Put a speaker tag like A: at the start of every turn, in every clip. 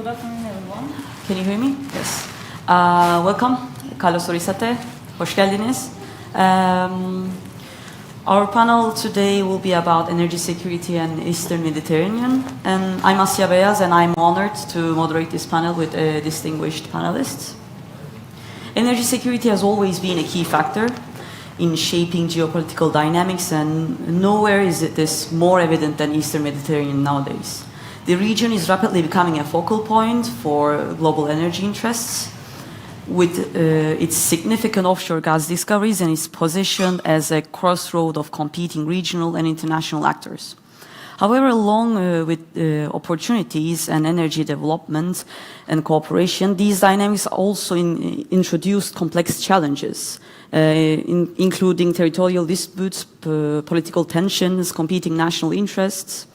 A: Good afternoon, everyone. Can you hear me? Yes. Welcome. Carlos Orisate. Hoş geldiniz. Our panel today will be about energy security and Eastern Mediterranean. And I'm Asya Beyaz, and I'm honored to moderate this panel with distinguished panelists. Energy security has always been a key factor in shaping geopolitical dynamics, and nowhere is this more evident than Eastern Mediterranean nowadays. The region is rapidly becoming a focal point for global energy interests, with its significant offshore gas discoveries, and is positioned as a crossroad of competing regional and international actors. However, along with opportunities and energy development and cooperation, these dynamics also introduced complex challenges, including territorial disputes, political tensions, competing national interests.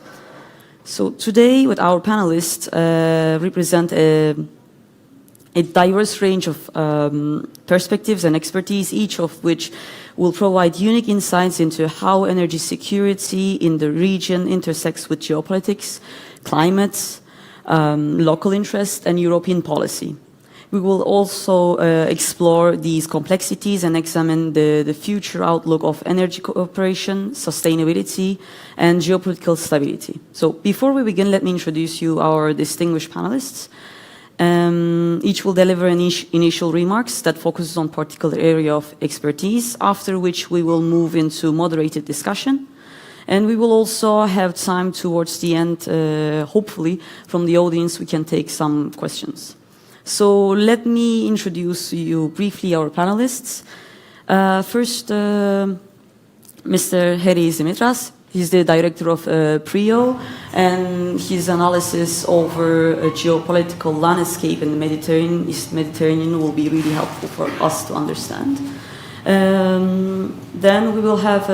A: So today, with our panelists, represent a diverse range of perspectives and expertise, each of which will provide unique insights into how energy security in the region intersects with geopolitics, climate, local interest, and European policy. We will also explore these complexities and examine the future outlook of energy cooperation, sustainability, and geopolitical stability. So before we begin, let me introduce you our distinguished panelists. Each will deliver initial remarks that focuses on particular area of expertise, after which we will move into moderated discussion. And we will also have time towards the end, hopefully, from the audience we can take some questions. So let me introduce you briefly our panelists. First, Mr. Tzimitras. He's the director of PRIO, and his analysis over a geopolitical landscape in the East Mediterranean will be really helpful for us to understand. Then we will have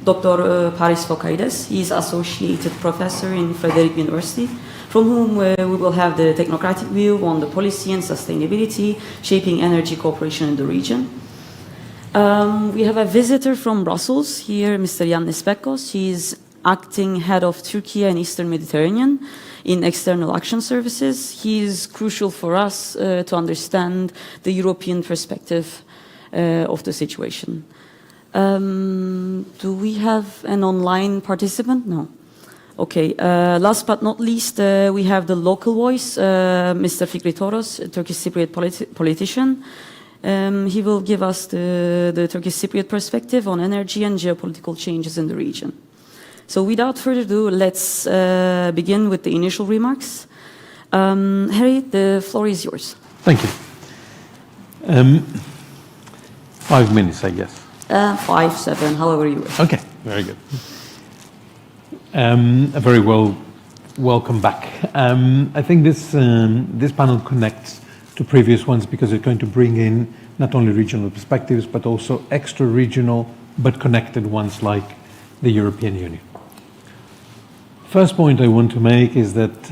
A: Dr. Fokaides. He's associated professor in Frederick University, from whom we will have the technocratic view on the policy and sustainability shaping energy cooperation in the region. We have a visitor from Brussels here, Mr. Ioannis Begkos. He is acting head of Turkey and Eastern Mediterranean in External Action Services. He is crucial for us to understand the European perspective of the situation. Do we have an online participant? No. Okay. Last but not least, we have the local voice, Mr. Fikri Toros, a Turkish Cypriot politician. He will give us the Turkish Cypriot perspective on energy and geopolitical changes in the region. So without further ado, let's begin with the initial remarks. Harry, the floor is yours.
B: Thank you. 5 minutes, I guess.
A: 5, 7, however you wish.
B: Okay, very good. A very welcome back. I think this panel connects to previous ones because it's going to bring in not only regional perspectives but also extra-regional but connected ones like the European Union. First point I want to make is that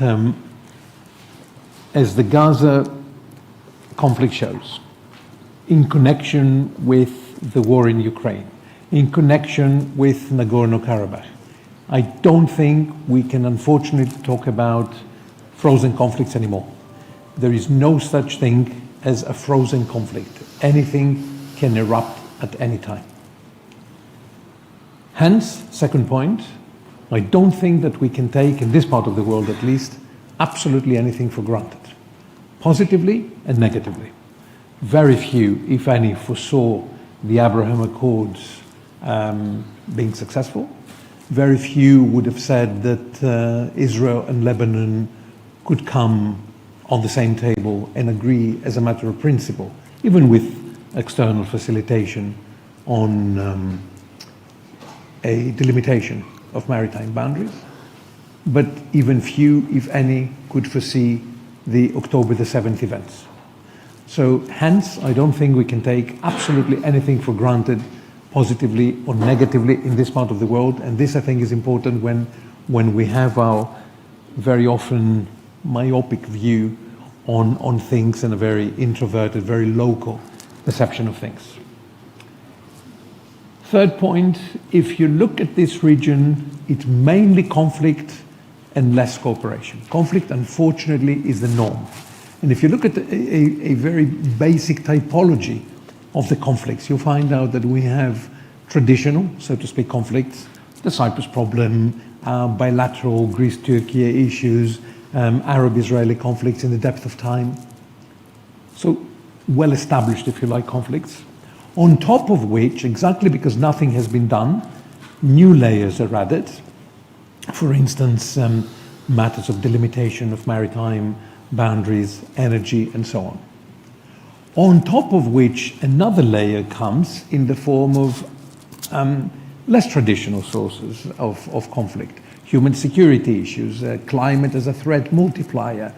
B: as the Gaza conflict shows, in connection with the war in Ukraine, in connection with Nagorno-Karabakh, I don't think we can unfortunately talk about frozen conflicts anymore. There is no such thing as a frozen conflict. Anything can erupt at any time. Hence, second point, I don't think that we can take, in this part of the world at least, absolutely anything for granted, positively and negatively. Very few, if any, foresaw the Abraham Accords being successful. Very few would have said that Israel and Lebanon could come on the same table and agree as a matter of principle, even with external facilitation on a delimitation of maritime boundaries. But even few, if any, could foresee the October the 7th events. So hence, I don't think we can take absolutely anything for granted, positively or negatively, in this part of the world. And this, I think, is important when we have our very often myopic view on things and a very introverted, very local perception of things. Third point, if you look at this region, it's mainly conflict and less cooperation. Conflict, unfortunately, is the norm. And if you look at a very basic typology of the conflicts, you'll find out that we have traditional, so to speak, conflicts, the Cyprus problem, bilateral Greece-Turkey issues, Arab-Israeli conflicts in the depth of time. So well-established, if you like, conflicts. On top of which, exactly because nothing has been done, new layers are added. For instance, matters of delimitation of maritime boundaries, energy, and so on. On top of which, another layer comes in the form of less traditional sources of conflict. Human security issues, climate as a threat multiplier,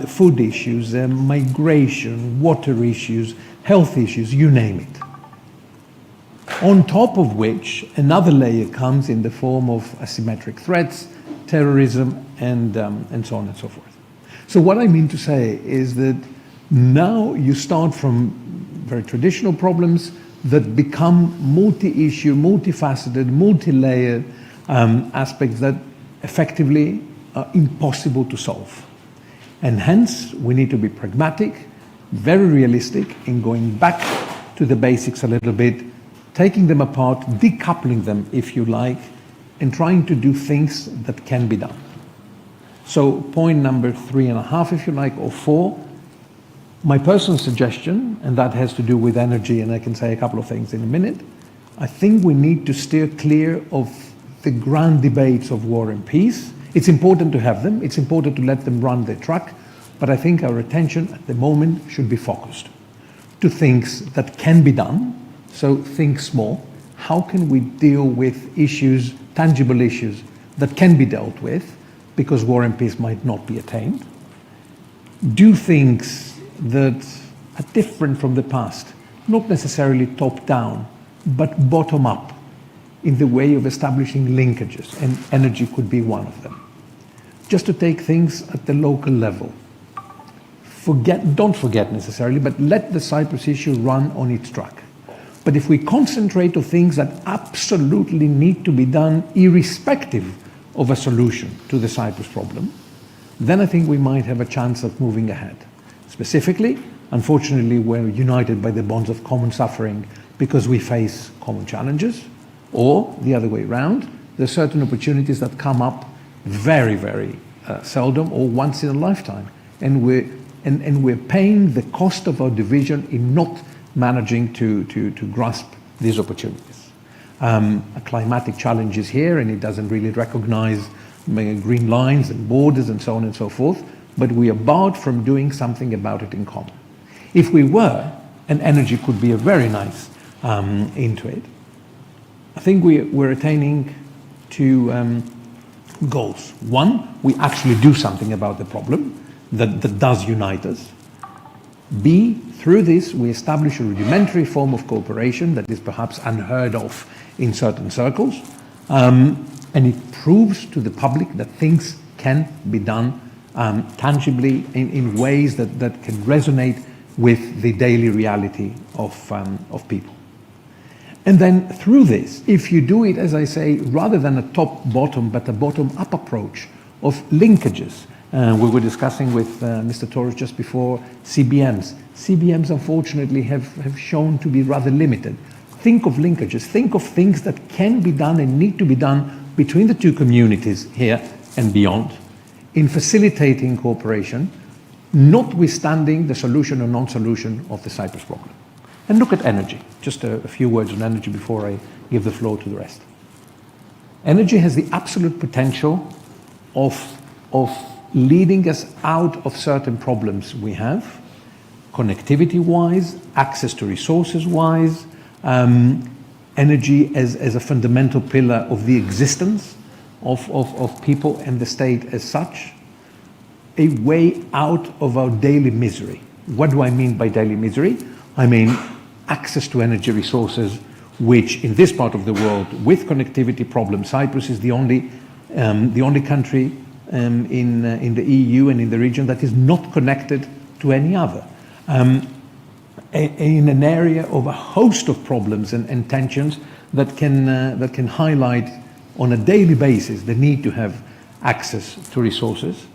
B: food issues, migration, water issues, health issues, you name it. On top of which, another layer comes in the form of asymmetric threats, terrorism, and so on and so forth. So what I mean to say is that now you start from very traditional problems that become multi-issue, multifaceted, multi-layered aspects that effectively are impossible to solve. And hence, we need to be pragmatic, very realistic in going back to the basics a little bit, taking them apart, decoupling them, if you like, and trying to do things that can be done. So point number 3.5, if you like, or 4, my personal suggestion, and that has to do with energy, and I can say a couple of things in a minute, I think we need to steer clear of the grand debates of war and peace. It's important to have them, it's important to let them run their track, but I think our attention at the moment should be focused to things that can be done. So think small. How can we deal with issues, tangible issues, that can be dealt with, because war and peace might not be attained? Do things that are different from the past, not necessarily top-down, but bottom-up, in the way of establishing linkages, and energy could be one of them. Just to take things at the local level. Don't forget necessarily, but let the Cyprus issue run on its track. But if we concentrate on things that absolutely need to be done irrespective of a solution to the Cyprus problem, then I think we might have a chance of moving ahead. Specifically, unfortunately, we're united by the bonds of common suffering because we face common challenges, or the other way around, there are certain opportunities that come up very, very seldom or once in a lifetime, and we're paying the cost of our division in not managing to grasp these opportunities. A climatic challenge is here, and it doesn't really recognize green lines and borders and so on and so forth, but we are barred from doing something about it in common. If we were, and energy could be a very nice into it, I think we're attaining two goals. One, we actually do something about the problem that does unite us. B, through this, we establish a rudimentary form of cooperation that is perhaps unheard of in certain circles, and it proves to the public that things can be done tangibly in ways that can resonate with the daily reality of people. And then through this, if you do it, as I say, rather than a top-bottom, but a bottom-up approach of linkages, we were discussing with Mr. Toros just before CBMs. CBMs, unfortunately, have shown to be rather limited. Think of linkages, think of things that can be done and need to be done between the two communities here and beyond, in facilitating cooperation, notwithstanding the solution or non-solution of the Cyprus problem. And look at energy. Just a few words on energy before I give the floor to the rest. Energy has the absolute potential of leading us out of certain problems we have, connectivity-wise, access to resources-wise, energy as a fundamental pillar of the existence of people and the state as such, a way out of our daily misery. What do I mean by daily misery? I mean access to energy resources, which in this part of the world, with connectivity problems, Cyprus is the only country in the EU and in the region that is not connected to any other. In an area of a host of problems and tensions that can highlight on a daily basis the need to have access to resources.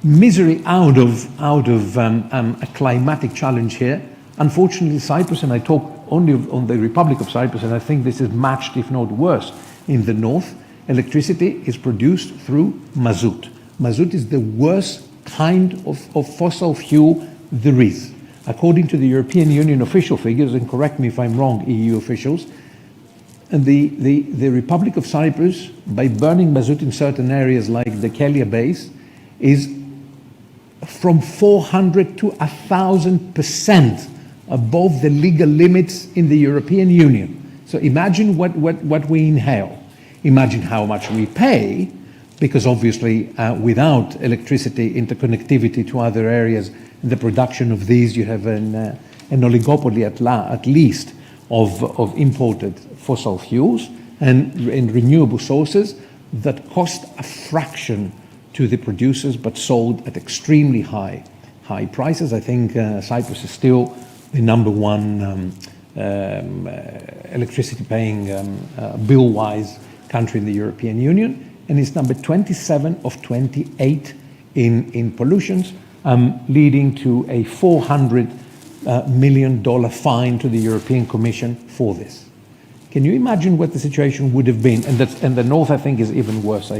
B: Misery out of a climatic challenge here. Unfortunately, Cyprus, and I talk only on the Republic of Cyprus, and I think this is matched, if not worse, in the north. Electricity is produced through mazout. Mazout is the worst kind of fossil fuel there is. According to the European Union official figures, and correct me if I'm wrong, EU officials, and the Republic of Cyprus, by burning mazout in certain areas like the Kelia base, is from 400 to 1,000% above the legal limits in the European Union. So imagine what we inhale. Imagine how much we pay, because obviously without electricity interconnectivity to other areas, the production of these, you have an oligopoly at least of imported fossil fuels and renewable sources that cost a fraction to the producers but sold at extremely high prices. I think Cyprus is still the number one electricity paying bill-wise country in the European Union, and it's number 27 of 28 in pollutions, leading to a $400 million fine to the European Commission for this. Can you imagine what the situation would have been? And the north, I think, is even worse,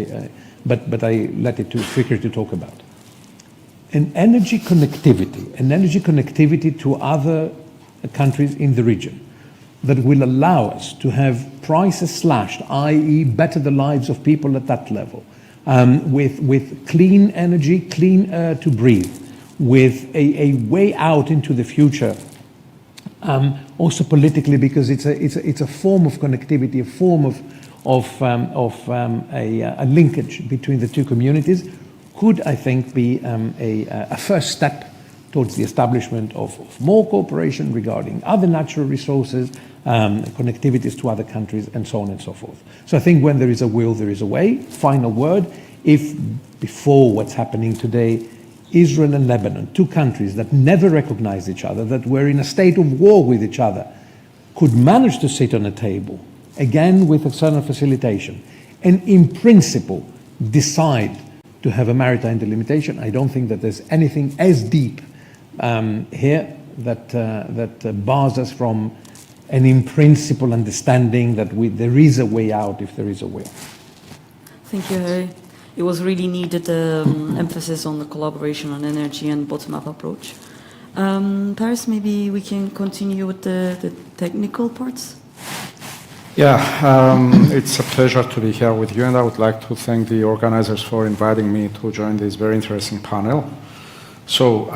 B: but I let it to Fikri to talk about. An energy connectivity to other countries in the region that will allow us to have prices slashed, i.e. better the lives of people at that level, with clean energy, clean air to breathe, with a way out into the future, also politically, because it's a form of connectivity, a form of a linkage between the two communities, could, I think, be a first step towards the establishment of more cooperation regarding other natural resources, connectivities to other countries, and so on and so forth. So I think when there is a will, there is a way. Final word, if before what's happening today, Israel and Lebanon, two countries that never recognized each other, that were in a state of war with each other, could manage to sit on a table, again with external facilitation, and in principle decide to have a maritime delimitation, I don't think that there's anything as deep here that bars us from an in principle understanding that there is a way out if there is a will.
A: Thank you, Harry. It was really needed emphasis on the collaboration on energy and bottom-up approach. Paris, maybe we can continue with the technical parts?
C: Yeah, it's a pleasure to be here with you, and I would like to thank the organizers for inviting me to join this very interesting panel. So,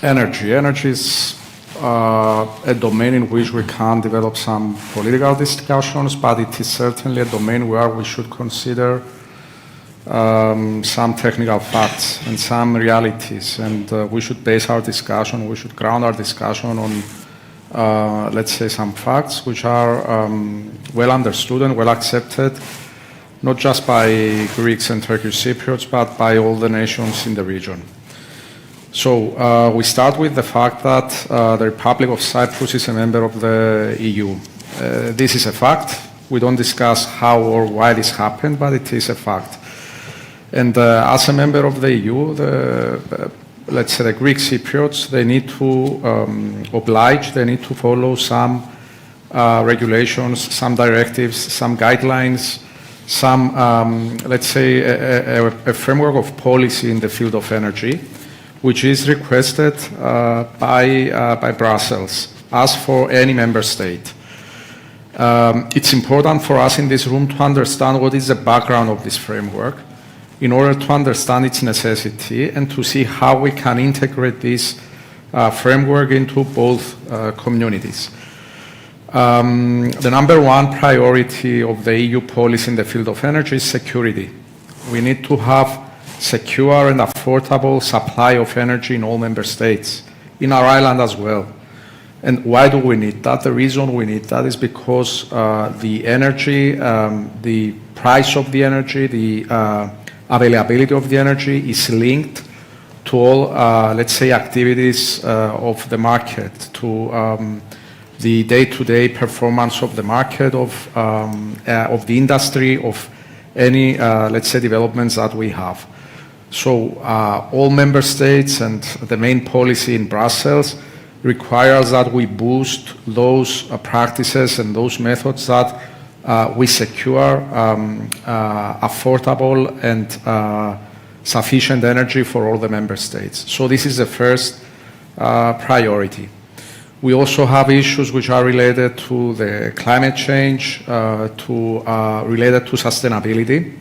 C: energy is a domain in which we can develop some political discussions, but it is certainly a domain where we should consider some technical facts and some realities, and we should base our discussion, we should ground our discussion on let's say some facts which are well understood and well accepted, not just by Greeks and Turkish Cypriots, but by all the nations in the region. So we start with the fact that the Republic of Cyprus is a member of the EU. This is a fact. We don't discuss how or why this happened, but it is a fact. And as a member of the EU, let's say the Greek Cypriots, they need to oblige, they need to follow some regulations, some directives, some guidelines, some, let's say, a framework of policy in the field of energy, which is requested by Brussels, as for any member state. It's important for us in this room to understand what is the background of this framework, in order to understand its necessity and to see how we can integrate this framework into both communities. The number one priority of the EU policy in the field of energy is security. We need to have secure and affordable supply of energy in all member states, in our island as well. And why do we need that? The reason we need that is because the energy, the price of the energy, the availability of the energy is linked to all, let's say, activities of the market, to the day-to-day performance of the market, of the industry, of any, let's say, developments that we have. So all member states and the main policy in Brussels requires that we boost those practices and those methods that we secure affordable and sufficient energy for all the member states. So this is the first priority. We also have issues which are related to the climate change, related to sustainability.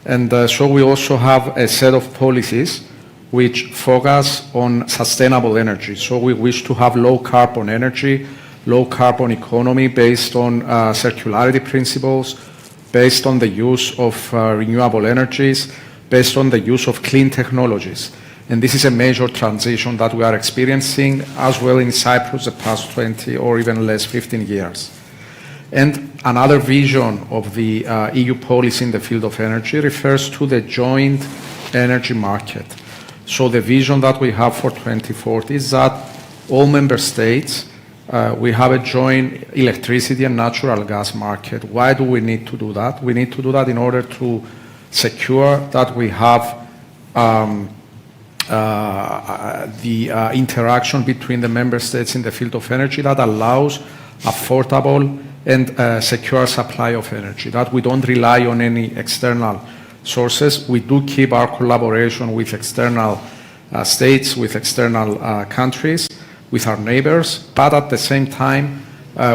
C: And so we also have a set of policies which focus on sustainable energy. So we wish to have low carbon energy, low carbon economy based on circularity principles, based on the use of renewable energies, based on the use of clean technologies. And this is a major transition that we are experiencing as well in Cyprus the past 20 or even less 15 years. And another vision of the EU policy in the field of energy refers to the joint energy market. So the vision that we have for 2040 is that all member states, we have a joint electricity and natural gas market. Why do we need to do that? We need to do that in order to secure that we have the interaction between the member states in the field of energy that allows affordable and secure supply of energy, that we don't rely on any external sources. We do keep our collaboration with external states, with external countries, with our neighbors, but at the same time,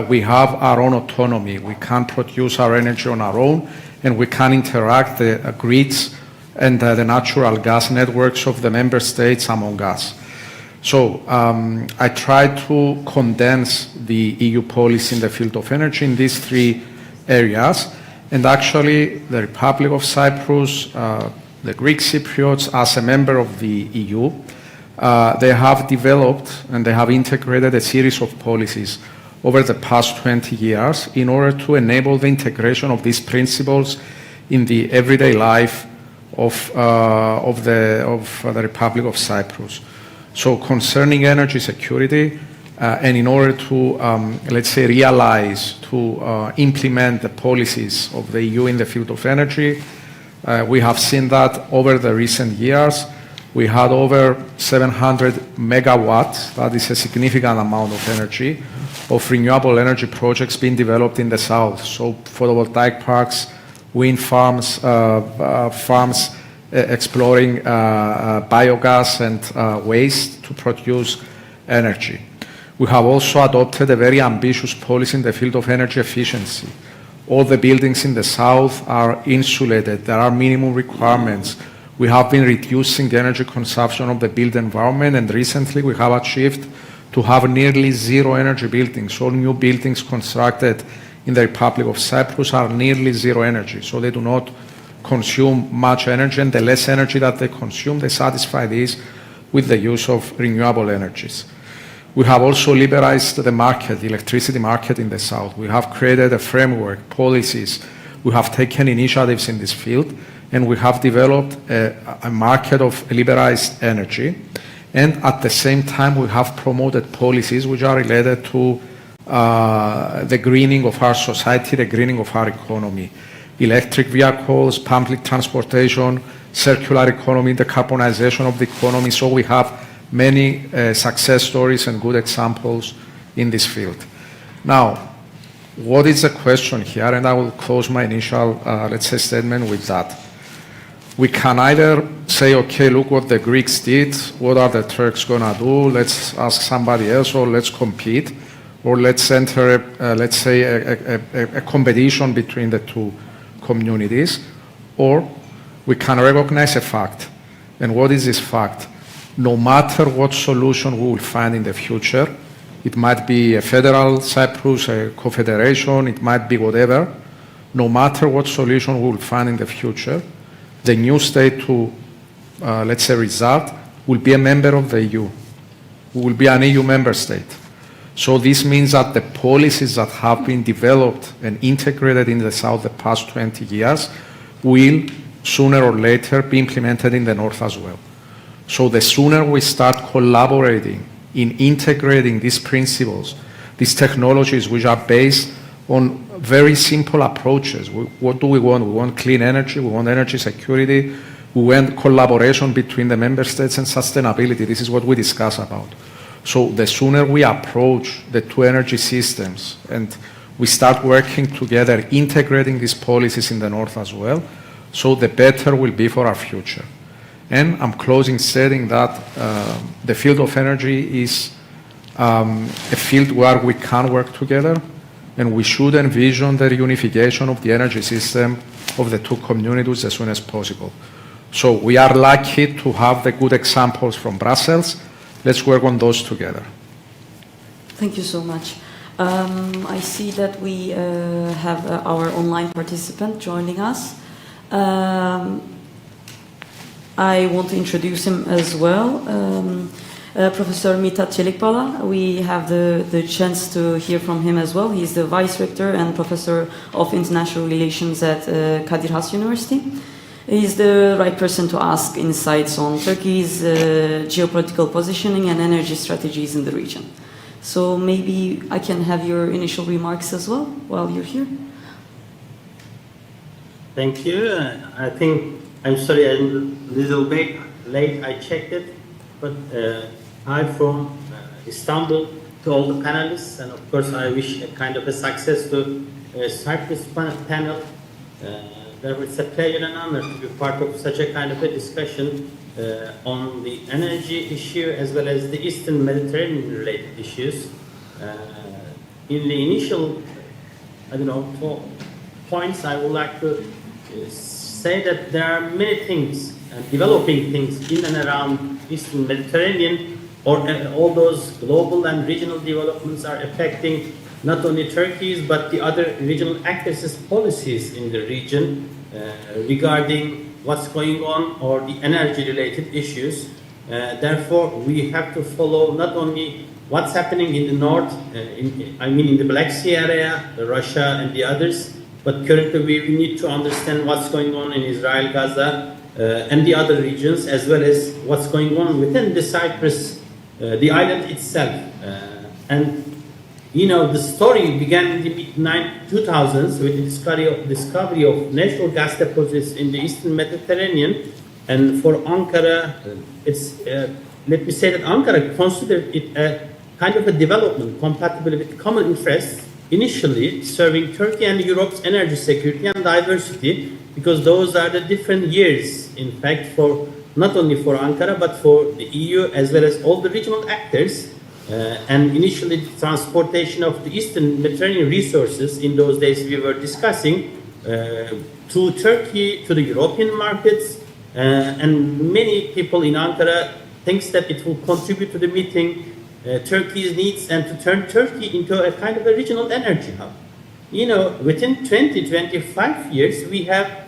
C: we have our own autonomy. We can produce our energy on our own, and we can interact the grids and the natural gas networks of the member states among us. So I tried to condense the EU policy in the field of energy in these three areas. And actually, the Republic of Cyprus, the Greek Cypriots, as a member of the EU, they have developed and they have integrated a series of policies over the past 20 years in order to enable the integration of these principles in the everyday life of the Republic of Cyprus. So concerning energy security, and in order to, let's say, realize, to implement the policies of the EU in the field of energy, we have seen that over the recent years, we had over 700 megawatts, that is a significant amount of energy, of renewable energy projects being developed in the south. So photovoltaic parks, wind farms, farms exploring biogas and waste to produce energy. We have also adopted a very ambitious policy in the field of energy efficiency. All the buildings in the south are insulated. There are minimum requirements. We have been reducing the energy consumption of the built environment, and recently we have achieved to have nearly zero energy buildings. All new buildings constructed in the Republic of Cyprus are nearly zero energy, so they do not consume much energy, and the less energy that they consume, they satisfy these with the use of renewable energies. We have also liberalized the market, the electricity market in the south. We have created a framework, policies. We have taken initiatives in this field, and we have developed a market of liberalized energy. And at the same time, we have promoted policies which are related to the greening of our society, the greening of our economy. Electric vehicles, public transportation, circular economy, decarbonization of the economy. So we have many success stories and good examples in this field. Now, what is the question here? And I will close my initial, let's say, statement with that. We can either say, okay, look what the Greeks did, what are the Turks gonna do, let's ask somebody else, or let's compete, or let's enter, let's say, a competition between the two communities, or we can recognize a fact. And what is this fact? No matter what solution we will find in the future, it might be a federal Cyprus, a confederation, it might be whatever, no matter what solution we will find in the future, the new state to, let's say, result will be a member of the EU, will be an EU member state. So this means that the policies that have been developed and integrated in the south the past 20 years will sooner or later be implemented in the north as well. So the sooner we start collaborating in integrating these principles, these technologies which are based on very simple approaches. What do we want? We want clean energy, we want energy security, we want collaboration between the member states and sustainability. This is what we discuss about. So the sooner we approach the two energy systems and we start working together, integrating these policies in the north as well, so the better will be for our future. And I'm closing saying that the field of energy is a field where we can work together, and we should envision the reunification of the energy system of the two communities as soon as possible. So we are lucky to have the good examples from Brussels. Let's work on those together.
A: Thank you so much. I see that we have our online participant joining us. I want to introduce him as well. Professor Mitat Celikpala, we have the chance to hear from him as well. He's the Vice Rector and Professor of International Relations at Kadir University. He's the right person to ask insights on Turkey's geopolitical positioning and energy strategies in the region. So maybe I can have your initial remarks as well while you're here.
D: Thank you. I think, I'm sorry I'm a little bit late, I checked it, but hi from Istanbul to all the panelists, and of course I wish a kind of a success to Cyprus panel. Therefore, it's a pleasure and honor to be part of such a kind of a discussion on the energy issue as well as the Eastern Mediterranean related issues. In the initial, points, I would like to say that there are many things, developing things in and around Eastern Mediterranean, or all those global and regional developments are affecting not only Turkey's but the other regional actors' policies in the region regarding what's going on or the energy-related issues. Therefore, we have to follow not only what's happening in the north, in the Black Sea area, Russia and the others, but currently we need to understand what's going on in Israel, Gaza, and the other regions, as well as what's going on within the Cyprus, the island itself. The story began in the mid-2000s with the discovery of natural gas deposits in the Eastern Mediterranean. And for Ankara, let me say that Ankara considered it a kind of a development compatible with common interests, initially serving Turkey and Europe's energy security and diversity, because those are the different years, in fact, for not only for Ankara, but for the EU, as well as all the regional actors. And initially, the transportation of the Eastern Mediterranean resources, in those days we were discussing, to Turkey, to the European markets, and many people in Ankara thinks that it will contribute to the meeting Turkey's needs and to turn Turkey into a kind of a regional energy hub. Within 20-25 years, we have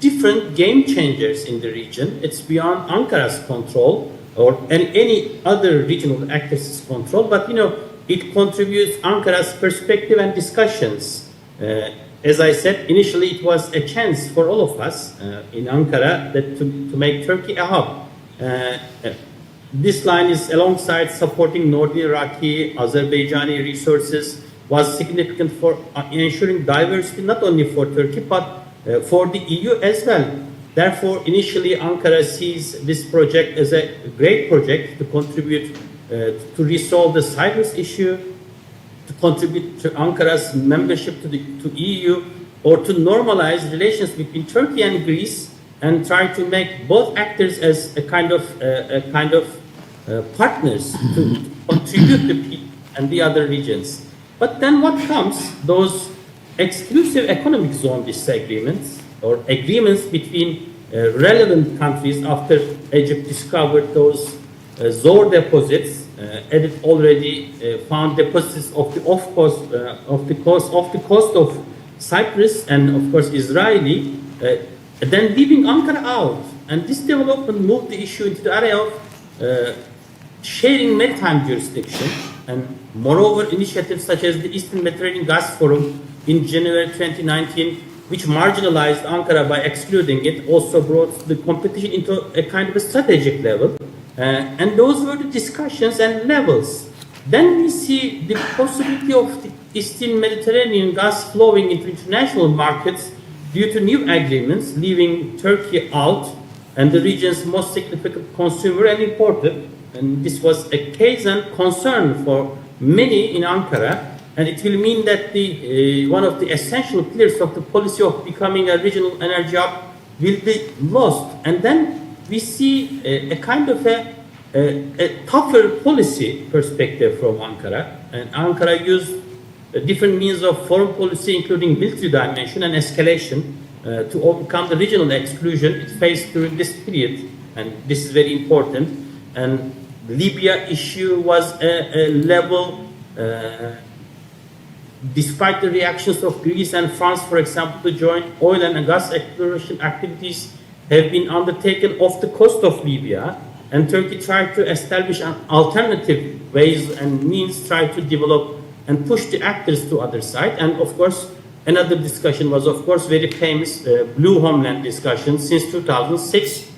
D: different game changers in the region. It's beyond Ankara's control or any other regional actors' control, but it contributes Ankara's perspective and discussions. As I said, initially it was a chance for all of us in Ankara to make Turkey a hub. This line is alongside supporting Northern Iraqi, Azerbaijani resources, was significant for ensuring diversity not only for Turkey but for the EU as well. Therefore, initially Ankara sees this project as a great project to contribute to resolve the Cyprus issue, to contribute to Ankara's membership to EU, or to normalize relations between Turkey and Greece, and try to make both actors as a kind of partners to contribute to peace and the other regions. But then what comes? Those exclusive economic zone disagreements or agreements between relevant countries after Egypt discovered those Zohr deposits, and it already found deposits of the coast of Cyprus and of course Israeli, then leaving Ankara out. And this development moved the issue into the area of sharing maritime jurisdiction, and moreover initiatives such as the Eastern Mediterranean Gas Forum in January 2019, which marginalized Ankara by excluding it, also brought the competition into a kind of a strategic level. And those were the discussions and levels. Then we see the possibility of the Eastern Mediterranean gas flowing into international markets due to new agreements, leaving Turkey out and the region's most significant consumer and importer. And this was a case and concern for many in Ankara, and it will mean that one of the essential pillars of the policy of becoming a regional energy hub will be lost. And then we see a kind of a tougher policy perspective from Ankara. And Ankara used different means of foreign policy, including military dimension and escalation, to overcome the regional exclusion it faced during this period. And this is very important. And the Libya issue was a level, despite the reactions of Greece and France, for example, to join oil and gas exploration activities have been undertaken off the coast of Libya, and Turkey tried to establish an alternative ways and means, tried to develop and push the actors to other side. And of course, another discussion was, of course, very famous Blue Homeland discussion since 2006,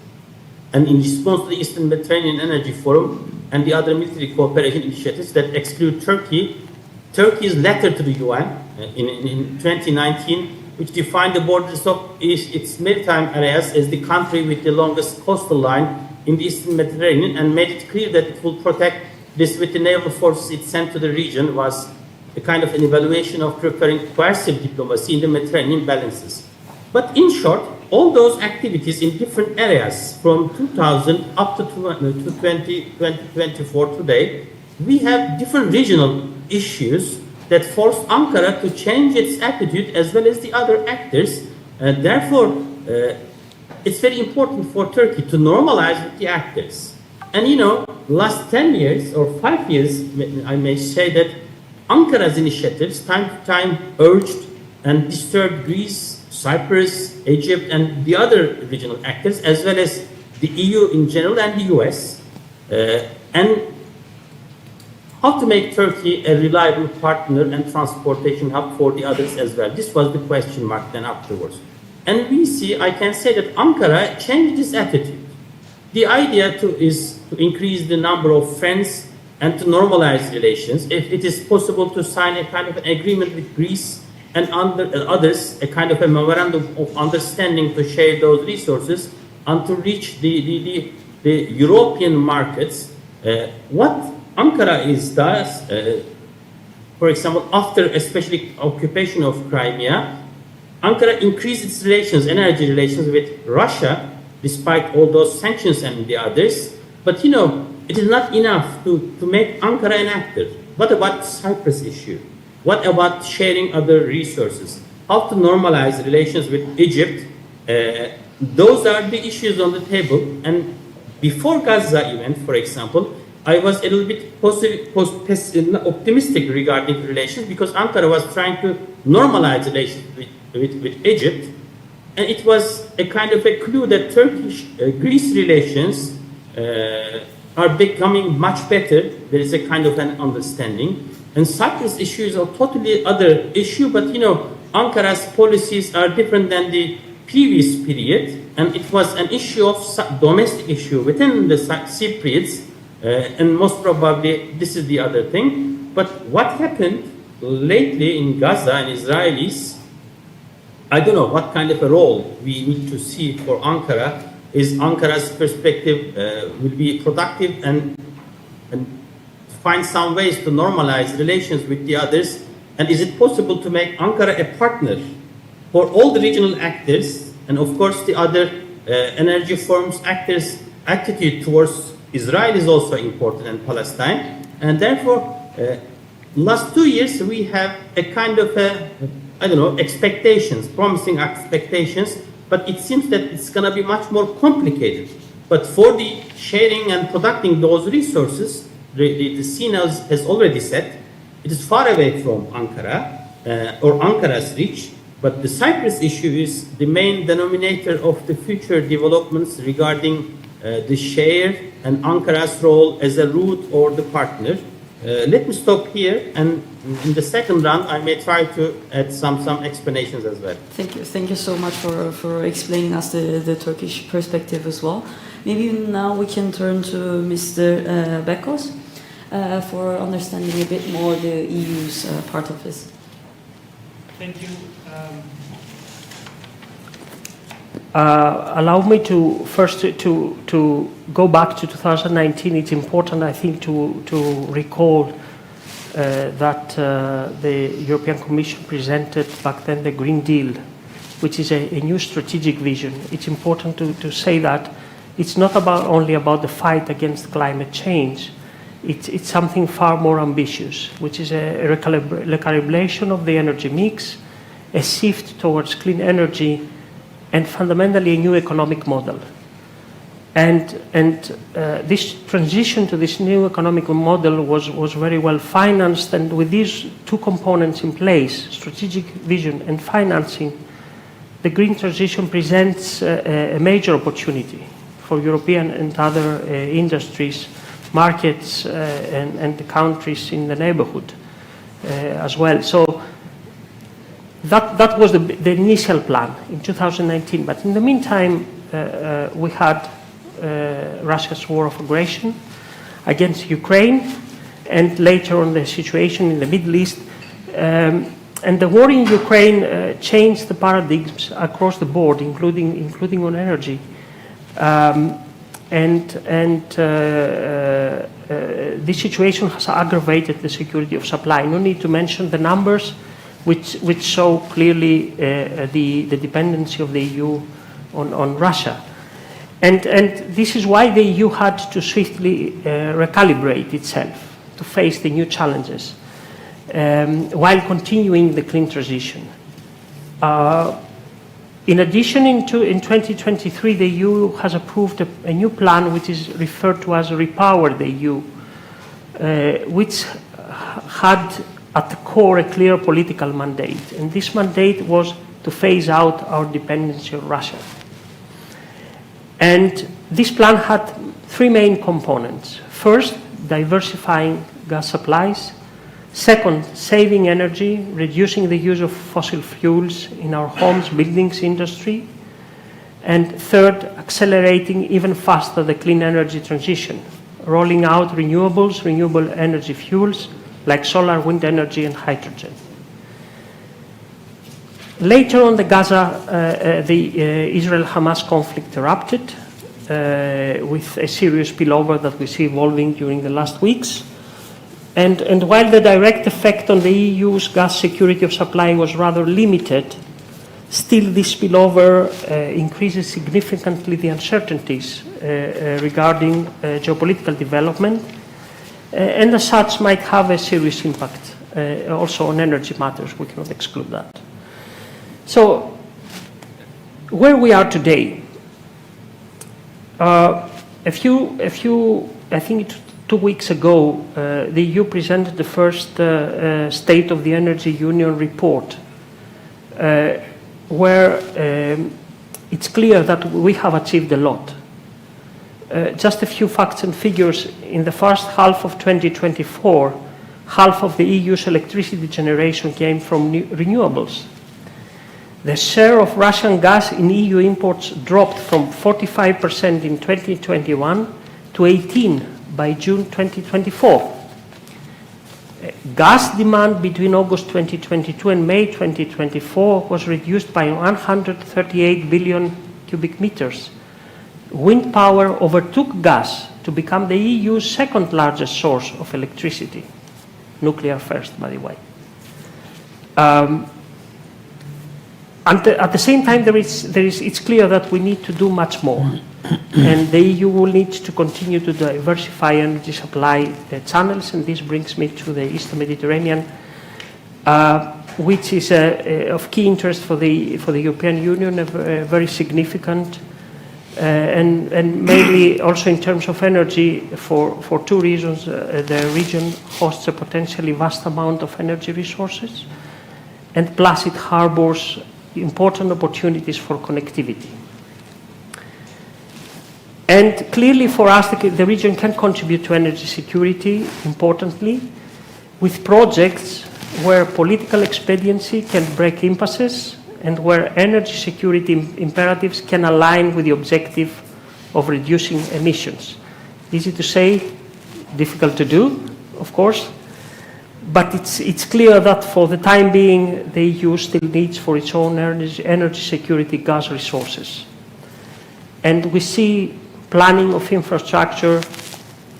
D: and in response to the Eastern Mediterranean Energy Forum and the other military cooperation initiatives that exclude Turkey's letter to the UN in 2019, which defined the borders of its maritime areas as the country with the longest coastal line in the Eastern Mediterranean, and made it clear that it will protect this with the naval forces it sent to the region, was a kind of an evaluation of preparing coercive diplomacy in the Mediterranean balances. But in short, all those activities in different areas from 2000 up to 2024 today, we have different regional issues that forced Ankara to change its attitude as well as the other actors. And therefore, it's very important for Turkey to normalize with the actors. And you know, last 10 years or 5 years, I may say that Ankara's initiatives time to time urged and disturbed Greece, Cyprus, Egypt, and the other regional actors, as well as the EU in general and the US, and how to make Turkey a reliable partner and transportation hub for the others as well. This was the question mark then afterwards. And we see, I can say that Ankara changed this attitude. The idea is to increase the number of friends and to normalize relations. If it is possible to sign a kind of an agreement with Greece and others, a kind of a memorandum of understanding to share those resources and to reach the European markets. What Ankara does, for example, after especially occupation of Crimea, Ankara increased its relations, energy relations with Russia, despite all those sanctions and the others. But you know, it is not enough to make Ankara an actor. What about the Cyprus issue? What about sharing other resources? How to normalize relations with Egypt? Those are the issues on the table. And before Gaza event, for example, I was a little bit optimistic regarding relations because Ankara was trying to normalize relations with Egypt. And it was a kind of a clue that Turkish-Greece relations are becoming much better. There is a kind of an understanding. And Cyprus issue is a totally other issue, but you know, Ankara's policies are different than the previous period, and it was an issue of domestic issue within the Cypriots, and most probably this is the other thing. But what happened lately in Gaza and Israelis, I don't know what kind of a role we need to see for Ankara. Is Ankara's perspective will be productive and find some ways to normalize relations with the others? And is it possible to make Ankara a partner for all the regional actors, and of course the other energy forums actors' attitude towards Israel is also important, and Palestine. And therefore, last 2 years we have a kind of expectations, promising expectations, but it seems that it's going to be much more complicated. But for the sharing and protecting those resources, the scene has already set. It is far away from Ankara or Ankara's reach, but the Cyprus issue is the main denominator of the future developments regarding the share and Ankara's role as a route or the partner. Let me stop here, and in the second round I may try to add some explanations as well.
A: Thank you so much for explaining us the Turkish perspective as well. Maybe now we can turn to Mr. Begkos. for understanding a bit more the EU's part of this.
E: Thank you. Allow me to first to go back to 2019. It's important, I think, to recall that the European Commission presented back then the Green Deal, which is a new strategic vision. It's important to say that it's not only about the fight against climate change. It's something far more ambitious, which is a recalibration of the energy mix, a shift towards clean energy, and fundamentally a new economic model. And this transition to this new economic model was very well financed, and with these two components in place, strategic vision and financing, the green transition presents a major opportunity for European and other industries, markets, and the countries in the neighborhood as well. So that was the initial plan in 2019. But in the meantime, we had Russia's war of aggression against Ukraine, and later on the situation in the Middle East. And the war in Ukraine changed the paradigms across the board, including on energy. This situation has aggravated the security of supply. No need to mention the numbers, which show clearly the dependency of the EU on Russia. And this is why the EU had to swiftly recalibrate itself to face the new challenges while continuing the clean transition. In addition, in 2023, the EU has approved a new plan which is referred to as Repower the EU, which had at the core a clear political mandate. And this mandate was to phase out our dependency on Russia. And this plan had three main components. First, diversifying gas supplies. Second, saving energy, reducing the use of fossil fuels in our homes, buildings, industry. And third, accelerating even faster the clean energy transition, rolling out renewables, renewable energy fuels like solar, wind energy, and hydrogen. Later on, the Israel-Hamas conflict erupted with a serious spillover that we see evolving during the last weeks. And while the direct effect on the EU's gas security of supply was rather limited, still this spillover increases significantly the uncertainties regarding geopolitical development, and as such might have a serious impact also on energy matters. We cannot exclude that. So, where we are today, I think 2 weeks ago, the EU presented the first State of the Energy Union report, where it's clear that we have achieved a lot. Just a few facts and figures. In the first half of 2024, half of the EU's electricity generation came from renewables. The share of Russian gas in EU imports dropped from 45% in 2021 to 18% by June 2024. Gas demand between August 2022 and May 2024 was reduced by 138 billion cubic meters. Wind power overtook gas to become the EU's second largest source of electricity. Nuclear first, by the way. And at the same time, it's clear that we need to do much more. And the EU will need to continue to diversify energy supply channels, and this brings me to the Eastern Mediterranean, which is of key interest for the European Union, very significant, and mainly also in terms of energy for two reasons. The region hosts a potentially vast amount of energy resources, and plus it harbors important opportunities for connectivity. And clearly for us, the region can contribute to energy security, importantly, with projects where political expediency can break impasses and where energy security imperatives can align with the objective of reducing emissions. Easy to say, difficult to do, of course. But it's clear that for the time being, the EU still needs for its own energy security gas resources. And we see planning of infrastructure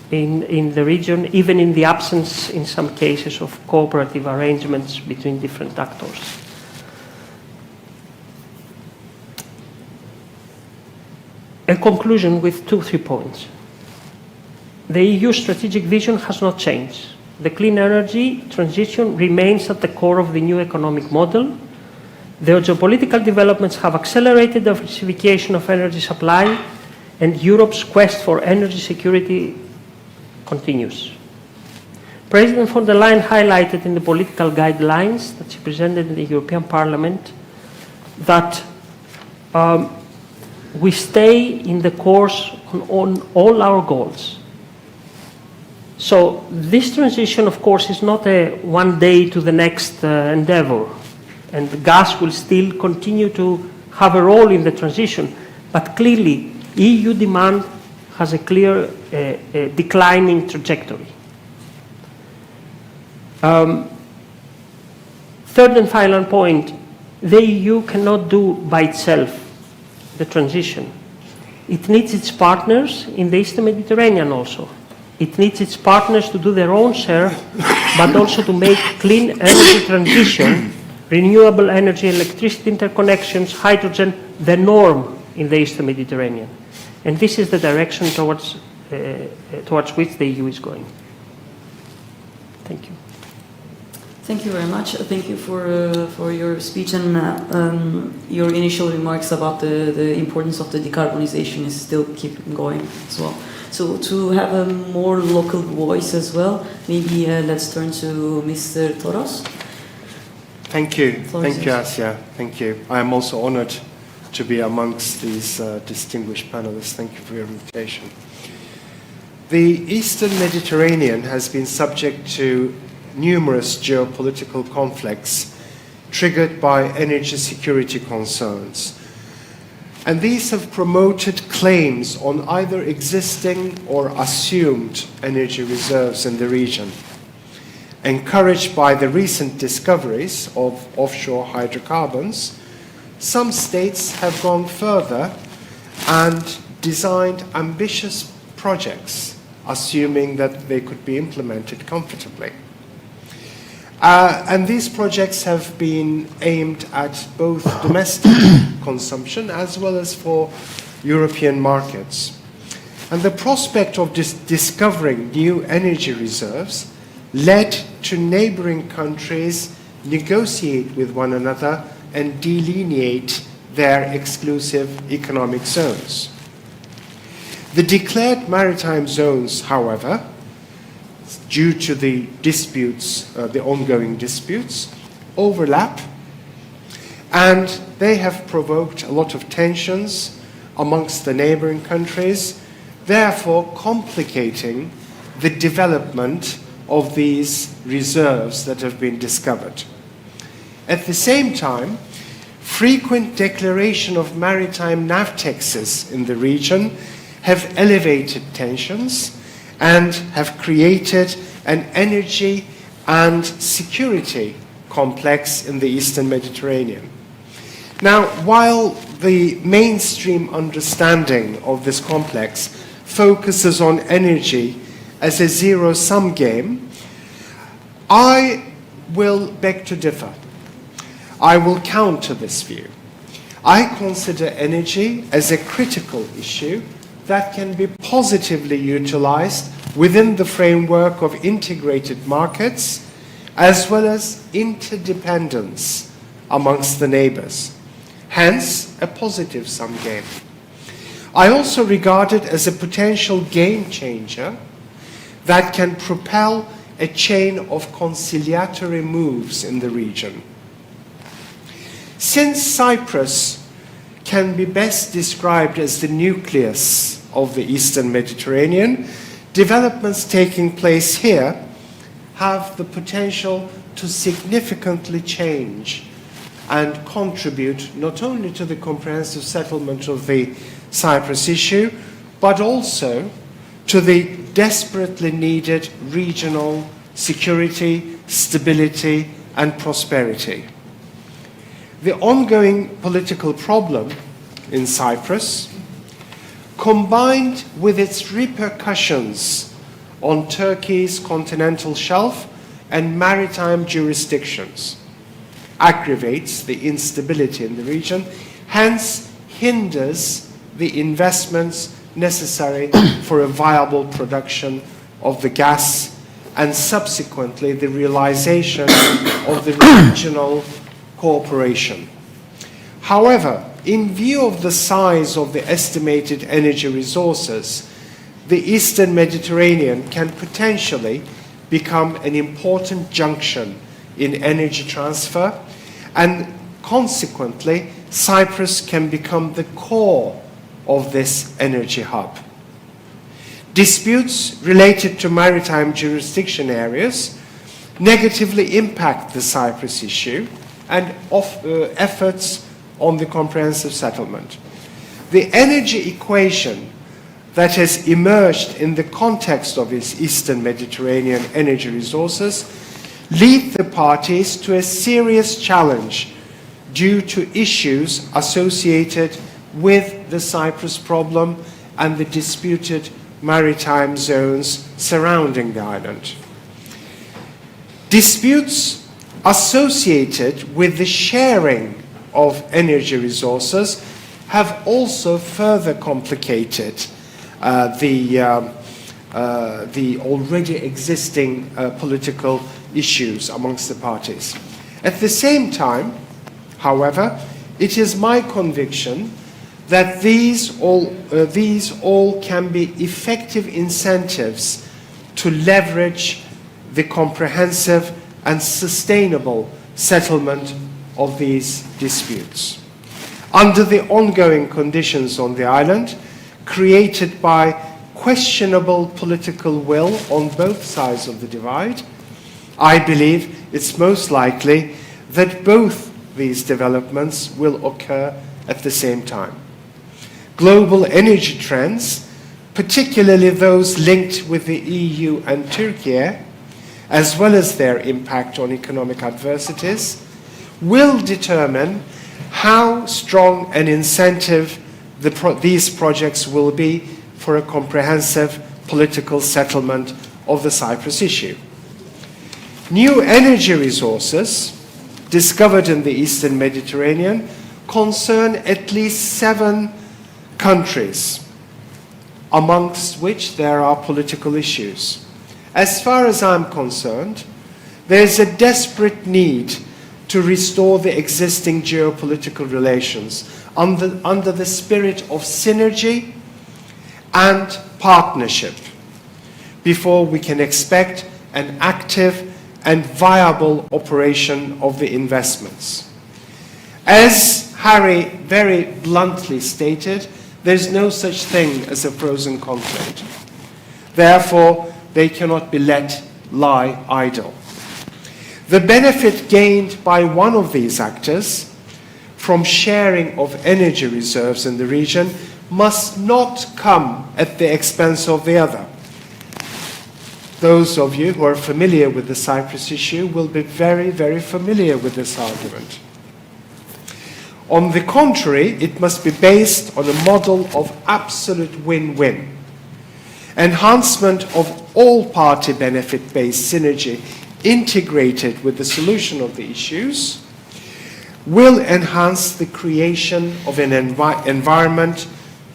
E: in the region, even in the absence, in some cases, of cooperative arrangements between different actors. A conclusion with 2-3 points. The EU strategic vision has not changed. The clean energy transition remains at the core of the new economic model. The geopolitical developments have accelerated the diversification of energy supply, and Europe's quest for energy security continues. President von der Leyen highlighted in the political guidelines that she presented in the European Parliament that we stay in the course on all our goals. So this transition, of course, is not a one day to the next endeavor, and gas will still continue to have a role in the transition, but clearly EU demand has a clear declining trajectory. Third and final point, the EU cannot do by itself the transition. It needs its partners in the Eastern Mediterranean also. It needs its partners to do their own share, but also to make clean energy transition, renewable energy, electricity interconnections, hydrogen, the norm in the Eastern Mediterranean. And this is the direction towards which the EU is going. Thank you.
A: Thank you very much. Thank you for your speech, and your initial remarks about the importance of the decarbonization is still keeping going as well. So to have a more local voice as well, maybe let's turn to Mr. Toros.
F: Thank you. Thank you, Asya. Thank you. I am also honored to be amongst these distinguished panelists. Thank you for your invitation. The Eastern Mediterranean has been subject to numerous geopolitical conflicts triggered by energy security concerns. And these have promoted claims on either existing or assumed energy reserves in the region. Encouraged by the recent discoveries of offshore hydrocarbons, some states have gone further and designed ambitious projects, assuming that they could be implemented comfortably. And these projects have been aimed at both domestic consumption as well as for European markets. And the prospect of discovering new energy reserves led to neighboring countries negotiate with one another and delineate their exclusive economic zones. The declared maritime zones, however, due to the disputes, the ongoing disputes, overlap, and they have provoked a lot of tensions amongst the neighboring countries, therefore complicating the development of these reserves that have been discovered. At the same time, frequent declaration of maritime navtexes in the region have elevated tensions and have created an energy and security complex in the Eastern Mediterranean. Now, while the mainstream understanding of this complex focuses on energy as a zero-sum game, I will beg to differ. I will counter this view. I consider energy as a critical issue that can be positively utilized within the framework of integrated markets as well as interdependence amongst the neighbors. Hence, a positive sum game. I also regard it as a potential game changer that can propel a chain of conciliatory moves in the region. Since Cyprus can be best described as the nucleus of the Eastern Mediterranean, developments taking place here have the potential to significantly change and contribute not only to the comprehensive settlement of the Cyprus issue, but also to the desperately needed regional security, stability, and prosperity. The ongoing political problem in Cyprus, combined with its repercussions on Turkey's continental shelf and maritime jurisdictions, aggravates the instability in the region, hence hinders the investments necessary for a viable production of the gas and subsequently the realization of the regional cooperation. However, in view of the size of the estimated energy resources, the Eastern Mediterranean can potentially become an important junction in energy transfer, and consequently, Cyprus can become the core of this energy hub. Disputes related to maritime jurisdiction areas negatively impact the Cyprus issue and efforts on the comprehensive settlement. The energy equation that has emerged in the context of its Eastern Mediterranean energy resources lead the parties to a serious challenge due to issues associated with the Cyprus problem and the disputed maritime zones surrounding the island. Disputes associated with the sharing of energy resources have also further complicated the already existing political issues amongst the parties. At the same time, however, it is my conviction that these all can be effective incentives to leverage the comprehensive and sustainable settlement of these disputes. Under the ongoing conditions on the island, created by questionable political will on both sides of the divide, I believe it's most likely that both these developments will occur at the same time. Global energy trends, particularly those linked with the EU and Turkey, as well as their impact on economic adversities, will determine how strong an incentive these projects will be for a comprehensive political settlement of the Cyprus issue. New energy resources discovered in the Eastern Mediterranean concern at least 7 countries, amongst which there are political issues. As far as I'm concerned, there is a desperate need to restore the existing geopolitical relations under the spirit of synergy and partnership before we can expect an active and viable operation of the investments. As Harry very bluntly stated, there's no such thing as a frozen conflict. Therefore, they cannot be let lie idle. The benefit gained by one of these actors from sharing of energy reserves in the region must not come at the expense of the other. Those of you who are familiar with the Cyprus issue will be very, very familiar with this argument. On the contrary, it must be based on a model of absolute win-win. Enhancement of all-party benefit-based synergy integrated with the solution of the issues will enhance the creation of an environment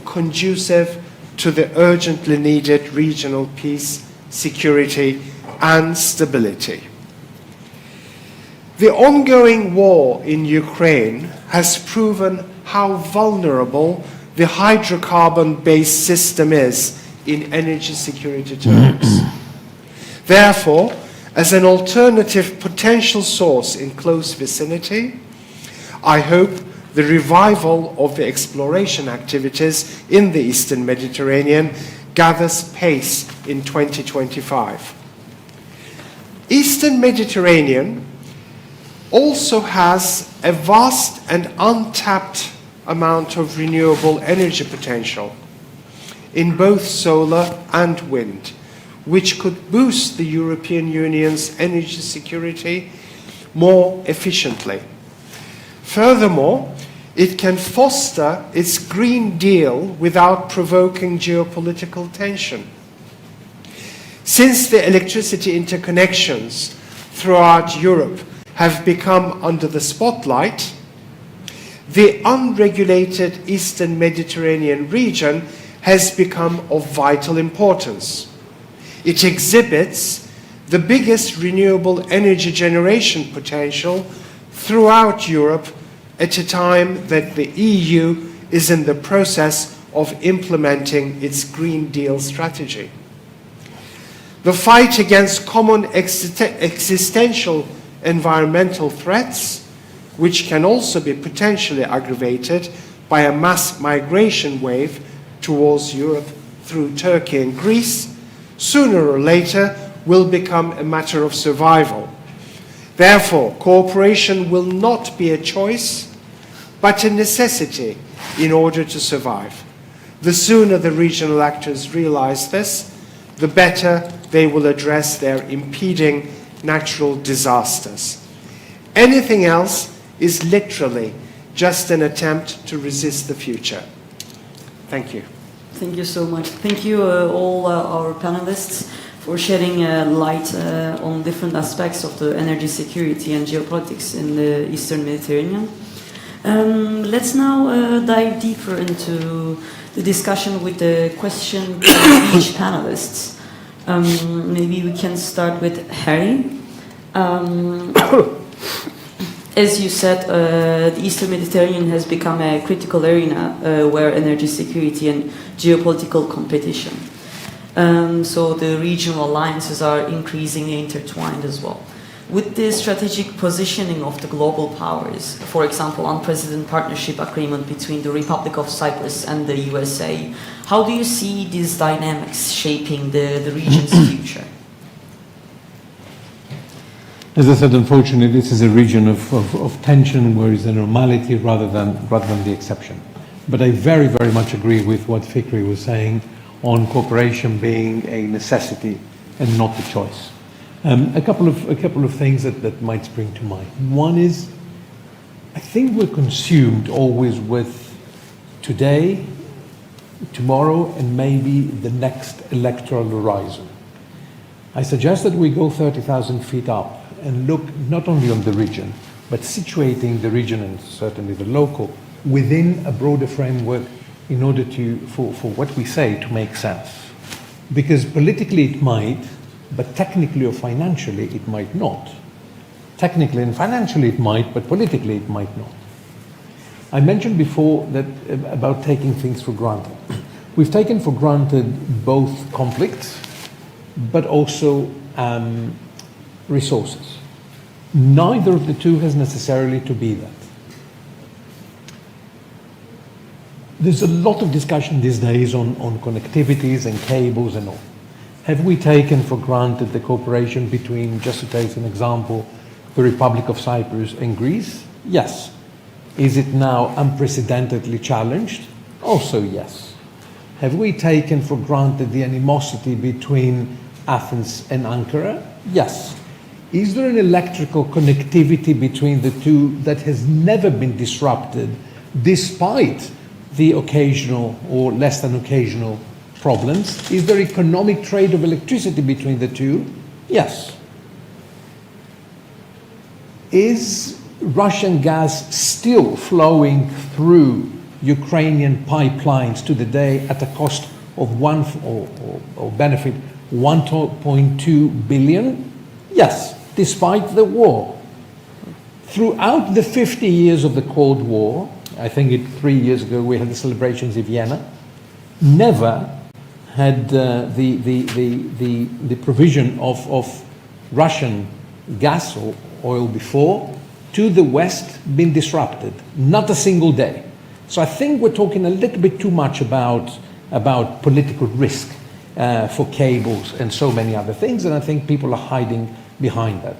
F: conducive to the urgently needed regional peace, security, and stability. The ongoing war in Ukraine has proven how vulnerable the hydrocarbon-based system is in energy security terms. Therefore, as an alternative potential source in close vicinity, I hope the revival of the exploration activities in the Eastern Mediterranean gathers pace in 2025. Eastern Mediterranean also has a vast and untapped amount of renewable energy potential in both solar and wind, which could boost the European Union's energy security more efficiently. Furthermore, it can foster its Green Deal without provoking geopolitical tension. Since the electricity interconnections throughout Europe have become under the spotlight, the unregulated Eastern Mediterranean region has become of vital importance. It exhibits the biggest renewable energy generation potential throughout Europe at a time that the EU is in the process of implementing its Green Deal strategy. The fight against common existential environmental threats, which can also be potentially aggravated by a mass migration wave towards Europe through Turkey and Greece, sooner or later will become a matter of survival. Therefore, cooperation will not be a choice, but a necessity in order to survive. The sooner the regional actors realize this, the better they will address their impeding natural disasters. Anything else is literally just an attempt to resist the future. Thank you.
A: Thank you so much. Thank you all our panelists for shedding light on different aspects of the energy security and geopolitics in the Eastern Mediterranean. Let's now dive deeper into the discussion with the question to each panelists. Maybe we can start with Harry. As you said, the Eastern Mediterranean has become a critical arena where energy security and geopolitical competition. So the regional alliances are increasingly intertwined as well. With the strategic positioning of the global powers, for example, unprecedented partnership agreement between the Republic of Cyprus and the USA, how do you see these dynamics shaping the region's future?
B: As I said, unfortunately, this is a region of tension where is a normality rather than the exception. But I very, very much agree with what Fikri was saying on cooperation being a necessity and not a choice. A couple of things that might spring to mind. One is, I think we're consumed always with today, tomorrow, and maybe the next electoral horizon. I suggest that we go 30,000 feet up and look not only on the region, but situating the region and certainly the local within a broader framework in order for what we say to make sense. Because politically it might, but technically or financially it might not. Technically and financially it might, but politically it might not. I mentioned before that about taking things for granted. We've taken for granted both conflicts, but also resources. Neither of the two has necessarily to be that. There's a lot of discussion these days on connectivities and cables and all. Have we taken for granted the cooperation between, just to take an example, the Republic of Cyprus and Greece? Yes. Is it now unprecedentedly challenged? Also yes. Have we taken for granted the animosity between Athens and Ankara? Yes. Is there an electrical connectivity between the two that has never been disrupted despite the occasional or less than occasional problems? Is there economic trade of electricity between the two? Yes. Is Russian gas still flowing through Ukrainian pipelines to the day at a cost of or benefit 1.2 billion? Yes, despite the war. Throughout the 50 years of the Cold War, I think 3 years ago we had the celebrations in Vienna, never had the provision of Russian gas or oil before to the West been disrupted. Not a single day. So I think we're talking a little bit too much about political risk for cables and so many other things, and I think people are hiding behind that.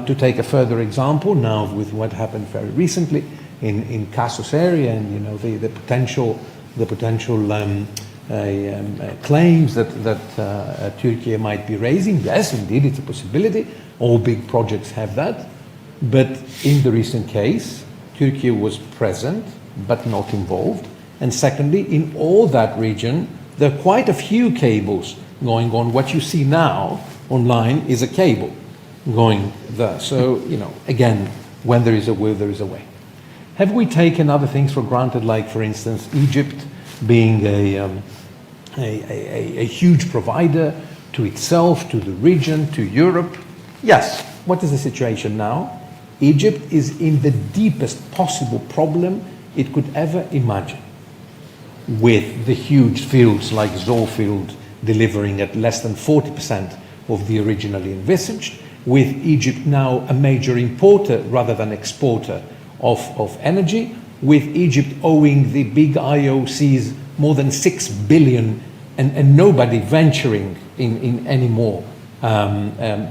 B: To take a further example, now with what happened very recently in Kassos area, and the potential claims that Turkey might be raising. Yes, indeed, it's a possibility. All big projects have that. But in the recent case, Turkey was present but not involved. And secondly, in all that region, there are quite a few cables going on. What you see now online is a cable going there. So, again, when there is a will, there is a way. Have we taken other things for granted, like, for instance, Egypt being a huge provider to itself, to the region, to Europe? Yes. What is the situation now? Egypt is in the deepest possible problem it could ever imagine, with the huge fields like Zohr field delivering at less than 40% of the originally envisaged, with Egypt now a major importer rather than exporter of energy, with Egypt owing the big IOCs more than 6 billion and nobody venturing in any more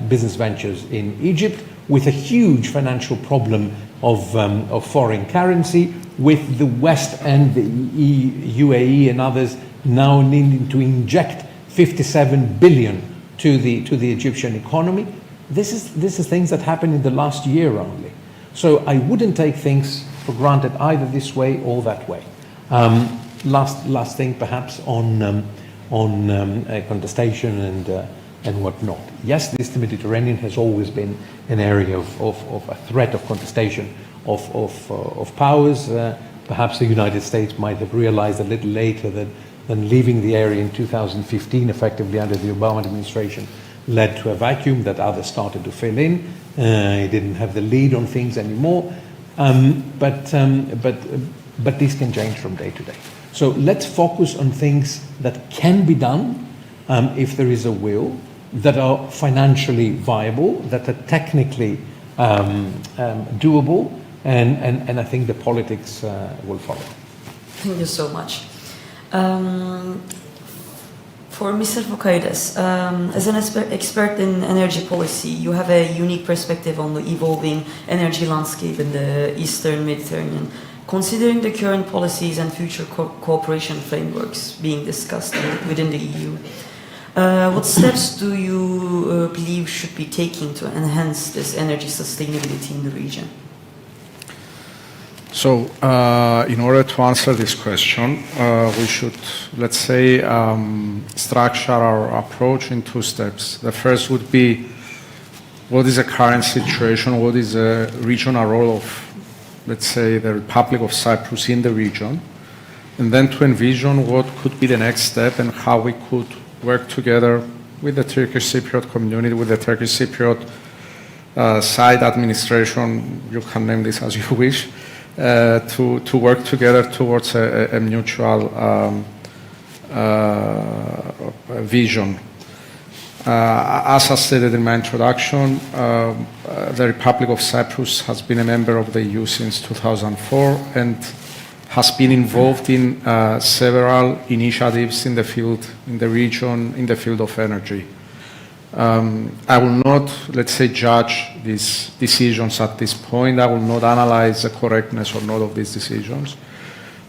B: business ventures in Egypt, with a huge financial problem of foreign currency, with the West and the UAE and others now needing to inject 57 billion to the Egyptian economy. This is things that happened in the last year only. So I wouldn't take things for granted either this way or that way. Last thing perhaps on contestation and whatnot. Yes, the Eastern Mediterranean has always been an area of a threat of contestation of powers. Perhaps the United States might have realized a little later than leaving the area in 2015, effectively under the Obama administration, led to a vacuum that others started to fill in. It didn't have the lead on things anymore. But this can change from day to day. So let's focus on things that can be done if there is a will, that are financially viable, that are technically doable, and I think the politics will follow.
A: Thank you so much. For Mr. Fokaides, as an expert in energy policy, you have a unique perspective on the evolving energy landscape in the Eastern Mediterranean. Considering the current policies and future cooperation frameworks being discussed within the EU, what steps do you believe should be taken to enhance this energy sustainability in the region?
C: So, in order to answer this question, we should, let's say, structure our approach in two steps. The first would be, what is the current situation? What is the regional role of, let's say, the Republic of Cyprus in the region? And then to envision what could be the next step and how we could work together with the Turkish Cypriot community, with the Turkish Cypriot side administration, you can name this as you wish, to work together towards a mutual vision. As I stated in my introduction, the Republic of Cyprus has been a member of the EU since 2004 and has been involved in several initiatives in the field, in the region, in the field of energy. I will not, let's say, judge these decisions at this point. I will not analyze the correctness or not of these decisions.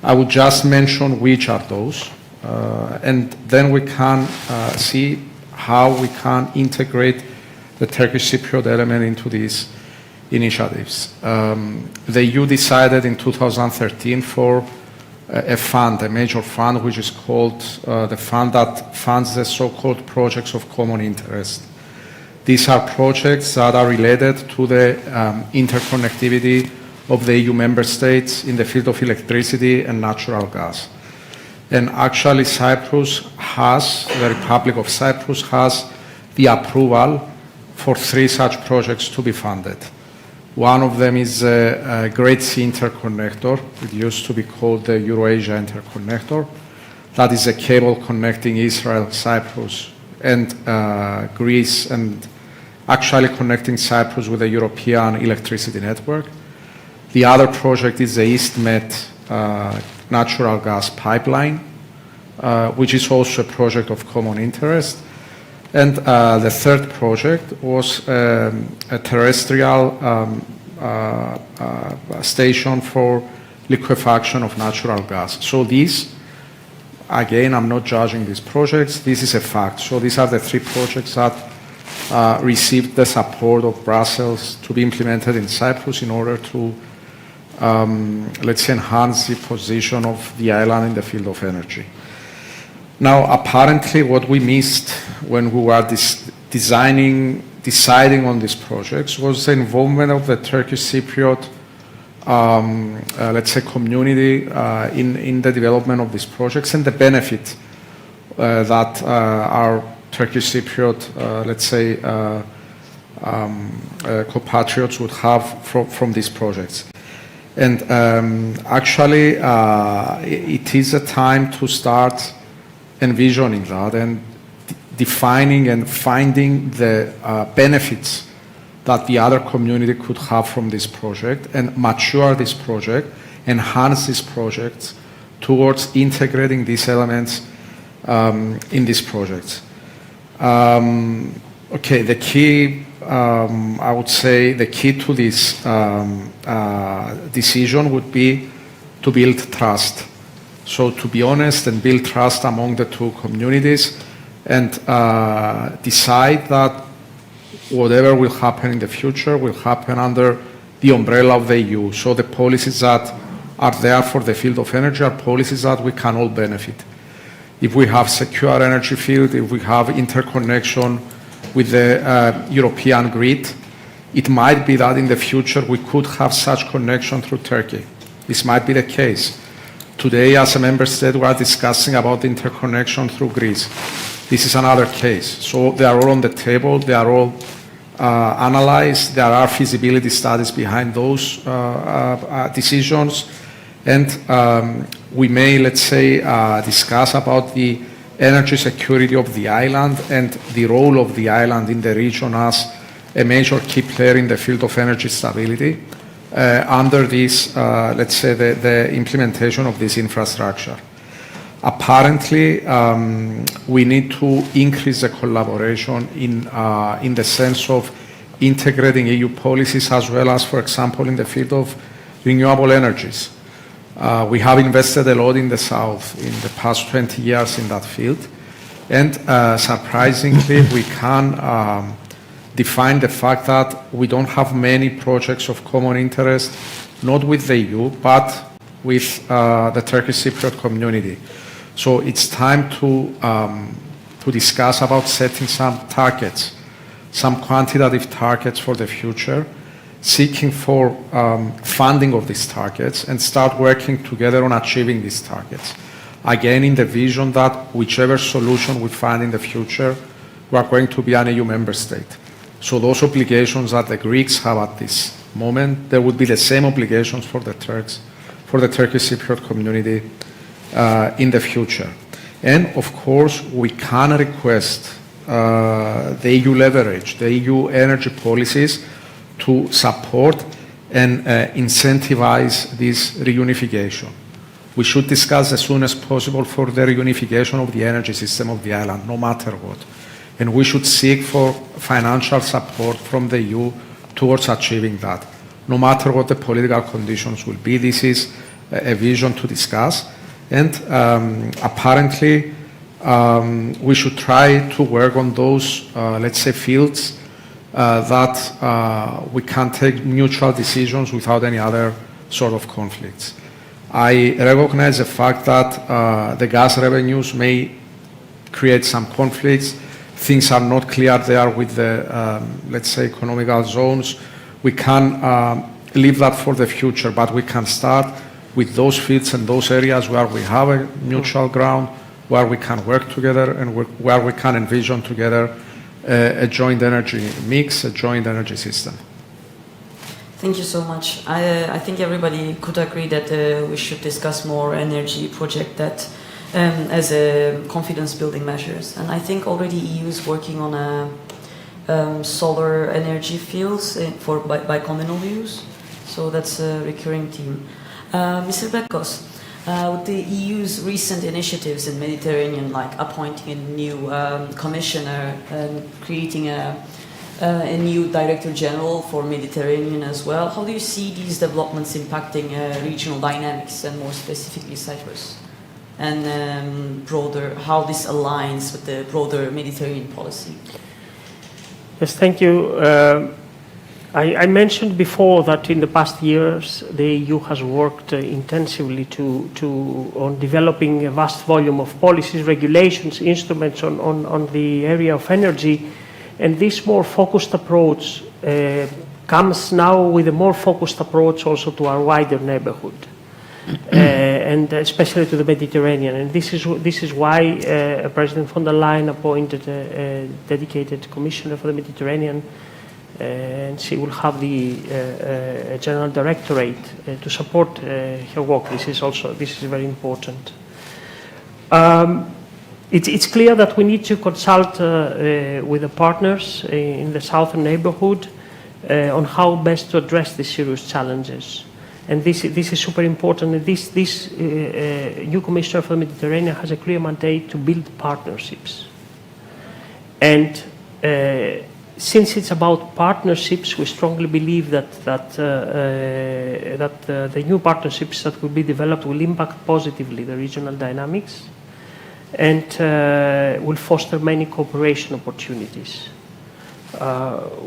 C: I will just mention which are those, and then we can see how we can integrate the Turkish Cypriot element into these initiatives. The EU decided in 2013 for a fund, a major fund, which is called the fund that funds the so-called projects of common interest. These are projects that are related to the interconnectivity of the EU member states in the field of electricity and natural gas. And actually Cyprus has, the Republic of Cyprus has the approval for 3 such projects to be funded. One of them is a Great Sea Interconnector. It used to be called the Eurasia Interconnector. That is a cable connecting Israel, Cyprus, and Greece, and actually connecting Cyprus with the European electricity network. The other project is the EastMed natural gas pipeline, which is also a project of common interest. And the third project was a terrestrial station for liquefaction of natural gas. So these again, I'm not judging these projects. This is a fact. So these are the 3 projects that received the support of Brussels to be implemented in Cyprus in order to, let's say, enhance the position of the island in the field of energy. Now, apparently, what we missed when we were deciding on these projects was the involvement of the Turkish Cypriot, let's say, community in the development of these projects and the benefit that our Turkish Cypriot, let's say, compatriots would have from these projects. And actually, it is a time to start envisioning that and defining and finding the benefits that the other community could have from this project and mature this project, enhance these projects towards integrating these elements in these projects. Okay, the key, I would say, the key to this decision would be to build trust. So to be honest and build trust among the 2 communities and decide that whatever will happen in the future will happen under the umbrella of the EU. So the policies that are there for the field of energy are policies that we can all benefit. If we have secure energy field, if we have interconnection with the European grid, it might be that in the future we could have such connection through Turkey. This might be the case. Today, as a member state, we are discussing about interconnection through Greece. This is another case. So they are all on the table. They are all analyzed. There are feasibility studies behind those decisions. And we may, let's say, discuss about the energy security of the island and the role of the island in the region as a major key player in the field of energy stability under this, let's say, the implementation of this infrastructure. Apparently, we need to increase the collaboration in the sense of integrating EU policies as well as, for example, in the field of renewable energies. We have invested a lot in the south in the past 20 years in that field. And surprisingly, we can define the fact that we don't have many projects of common interest, not with the EU, but with the Turkish Cypriot community. So it's time to discuss about setting some targets, some quantitative targets for the future, seeking for funding of these targets and start working together on achieving these targets. Again, in the vision that whichever solution we find in the future, we are going to be an EU member state. So those obligations that the Greeks have at this moment, there would be the same obligations for the Turks, for the Turkish Cypriot community in the future. And of course, we can request the EU leverage, the EU energy policies to support and incentivize this reunification. We should discuss as soon as possible for the reunification of the energy system of the island, no matter what. And we should seek for financial support from the EU towards achieving that. No matter what the political conditions will be, this is a vision to discuss. And apparently, we should try to work on those, let's say, fields that we can take mutual decisions without any other sort of conflicts. I recognize the fact that the gas revenues may create some conflicts. Things are not clear there with the, let's say, economical zones. We can leave that for the future, but we can start with those fields and those areas where we have a mutual ground, where we can work together and where we can envision together a joint energy mix, a joint energy system.
A: Thank you so much. I think everybody could agree that we should discuss more energy project that as a confidence building measures. And I think already EU is working on solar energy fields for by communal use. So that's a recurring theme. Mr. Begkos, with the EU's recent initiatives in Mediterranean, like appointing a new commissioner and creating a new Director General for Mediterranean as well, how do you see these developments impacting regional dynamics and more specifically Cyprus? and broader, how this aligns with the broader Mediterranean policy.
E: Yes, thank you. I mentioned before that in the past years the EU has worked intensively on developing a vast volume of policies, regulations, instruments on the area of energy, and this more focused approach comes now with a more focused approach also to our wider neighborhood, and especially to the Mediterranean. And this is why President von der Leyen appointed a dedicated commissioner for the Mediterranean, and she will have the general directorate to support her work. This is very important. It's clear that we need to consult with the partners in the southern neighborhood on how best to address these serious challenges. And this is super important. And this new Commissioner for the Mediterranean has a clear mandate to build partnerships. And since it's about partnerships, we strongly believe that the new partnerships that will be developed will impact positively the regional dynamics and will foster many cooperation opportunities,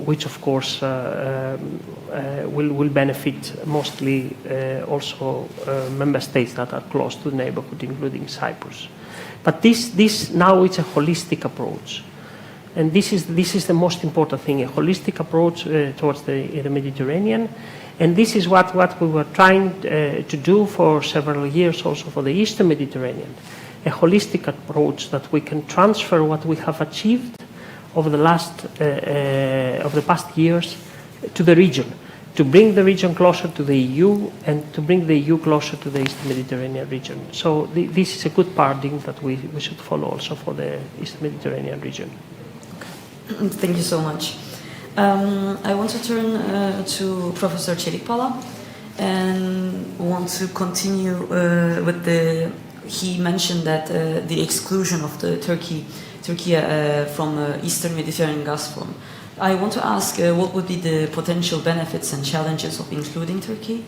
E: which of course will benefit mostly also member states that are close to the neighborhood, including Cyprus. But this now it's a holistic approach. And this is the most important thing, a holistic approach towards the Mediterranean. And this is what we were trying to do for several years also for the Eastern Mediterranean, a holistic approach that we can transfer what we have achieved over the past years to the region, to bring the region closer to the EU and to bring the EU closer to the Eastern Mediterranean region. So this is a good paradigm that we should follow also for the Eastern Mediterranean region.
A: Thank you so much. I want to turn to Professor Celikpala and want to continue with he mentioned that the exclusion of the Turkey from Eastern Mediterranean gas forum. I want to ask what would be the potential benefits and challenges of including Turkey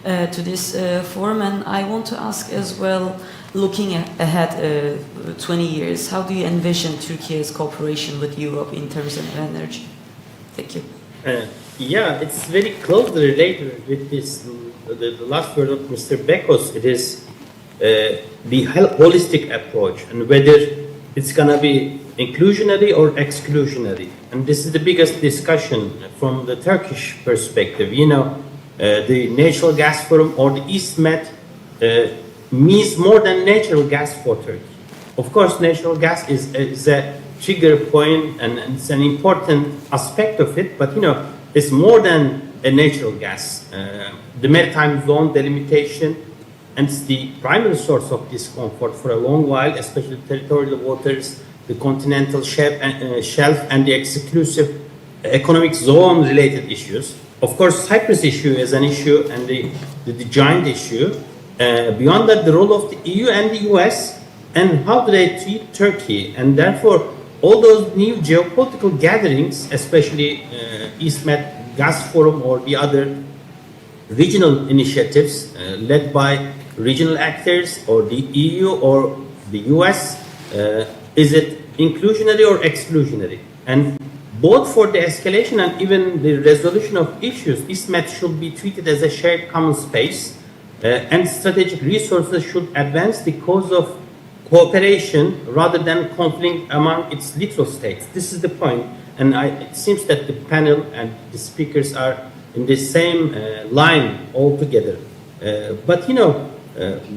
A: to this forum, and I want to ask as well, looking ahead 20 years, how do you envision Turkey's cooperation with Europe in terms of energy? Thank you.
D: Yeah, it's very closely related with this. The last word of Mr. Begkos, it is the holistic approach and whether it's going to be inclusionary or exclusionary. And this is the biggest discussion from the Turkish perspective. You know, the natural gas forum or the EastMed means more than natural gas for Turkey. Of course, natural gas is a trigger point and it's an important aspect of it, but you know, it's more than a natural gas. The maritime zone delimitation, and it's the primary source of discomfort for a long while, especially territorial waters, the continental shelf, and the exclusive economic zone related issues. Of course, Cyprus issue is an issue and the giant issue. Beyond that, the role of the EU and the US and how do they treat Turkey, and therefore all those new geopolitical gatherings, especially EastMed Gas Forum or the other regional initiatives led by regional actors or the EU or the US, is it inclusionary or exclusionary? And both for the escalation and even the resolution of issues, EastMed should be treated as a shared common space, and strategic resources should advance the cause of cooperation rather than conflict among its little states. This is the point, and it seems that the panel and the speakers are in the same line altogether. But you know,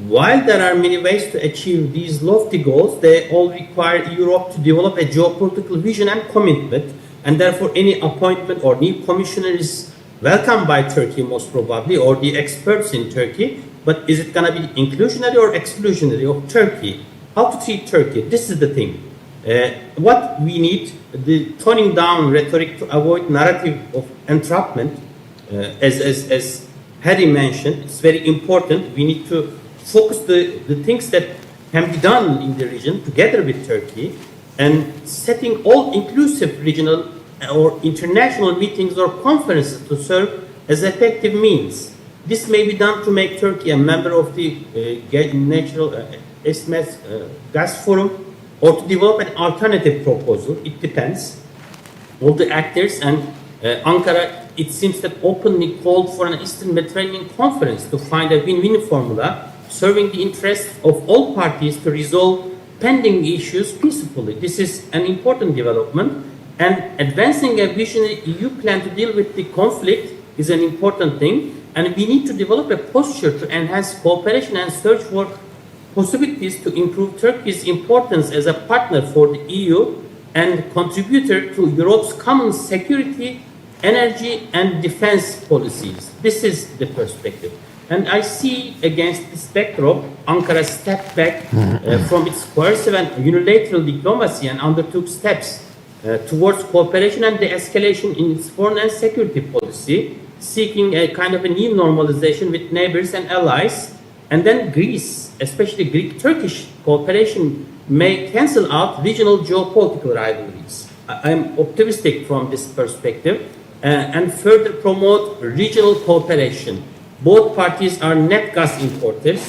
D: while there are many ways to achieve these lofty goals, they all require Europe to develop a geopolitical vision and commitment, and therefore any appointment or new commissioner is welcomed by Turkey most probably, or the experts in Turkey. But is it going to be inclusionary or exclusionary of Turkey? How to treat Turkey? This is the thing. What we need, the toning down rhetoric to avoid narrative of entrapment, as Harry mentioned, it's very important. We need to focus the things that can be done in the region together with Turkey, and setting all inclusive regional or international meetings or conferences to serve as effective means. This may be done to make Turkey a member of the East-Med Gas Forum, or to develop an alternative proposal. It depends. All the actors and Ankara, it seems that openly called for an Eastern Mediterranean conference to find a win-win formula serving the interests of all parties to resolve pending issues peacefully. This is an important development, and advancing a visionary EU plan to deal with the conflict is an important thing, and we need to develop a posture to enhance cooperation and search for possibilities to improve Turkey's importance as a partner for the EU and contributor to Europe's common security, energy and defense policies. This is the perspective. And I see against this backdrop, Ankara stepped back from its coercive and unilateral diplomacy and undertook steps towards cooperation and de-escalation in its foreign and security policy, seeking a kind of a new normalization with neighbors and allies. And then Greece, especially Greek-Turkish cooperation, may cancel out regional geopolitical rivalries. I'm optimistic from this perspective and further promote regional cooperation. Both parties are net gas importers,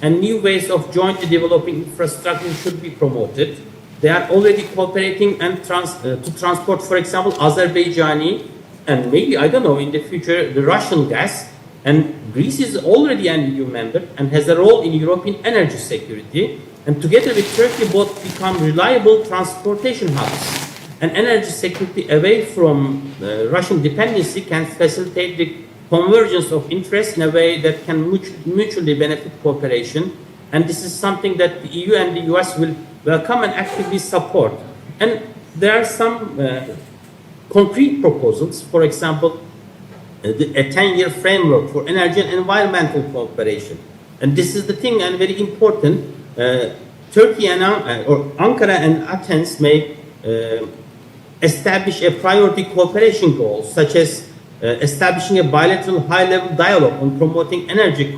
D: and new ways of jointly developing infrastructure should be promoted. They are already cooperating and to transport, for example, Azerbaijani and maybe, I don't know, in the future, the Russian gas. And Greece is already an EU member and has a role in European energy security. And together with Turkey, both become reliable transportation hubs. And energy security away from Russian dependency can facilitate the convergence of interests in a way that can mutually benefit cooperation. And this is something that the EU and the US will welcome and actively support. And there are some concrete proposals, for example, a 10-year framework for energy and environmental cooperation. And this is the thing, and very important. Turkey and or Ankara and Athens may establish a priority cooperation goal, such as establishing a bilateral high-level dialogue on promoting energy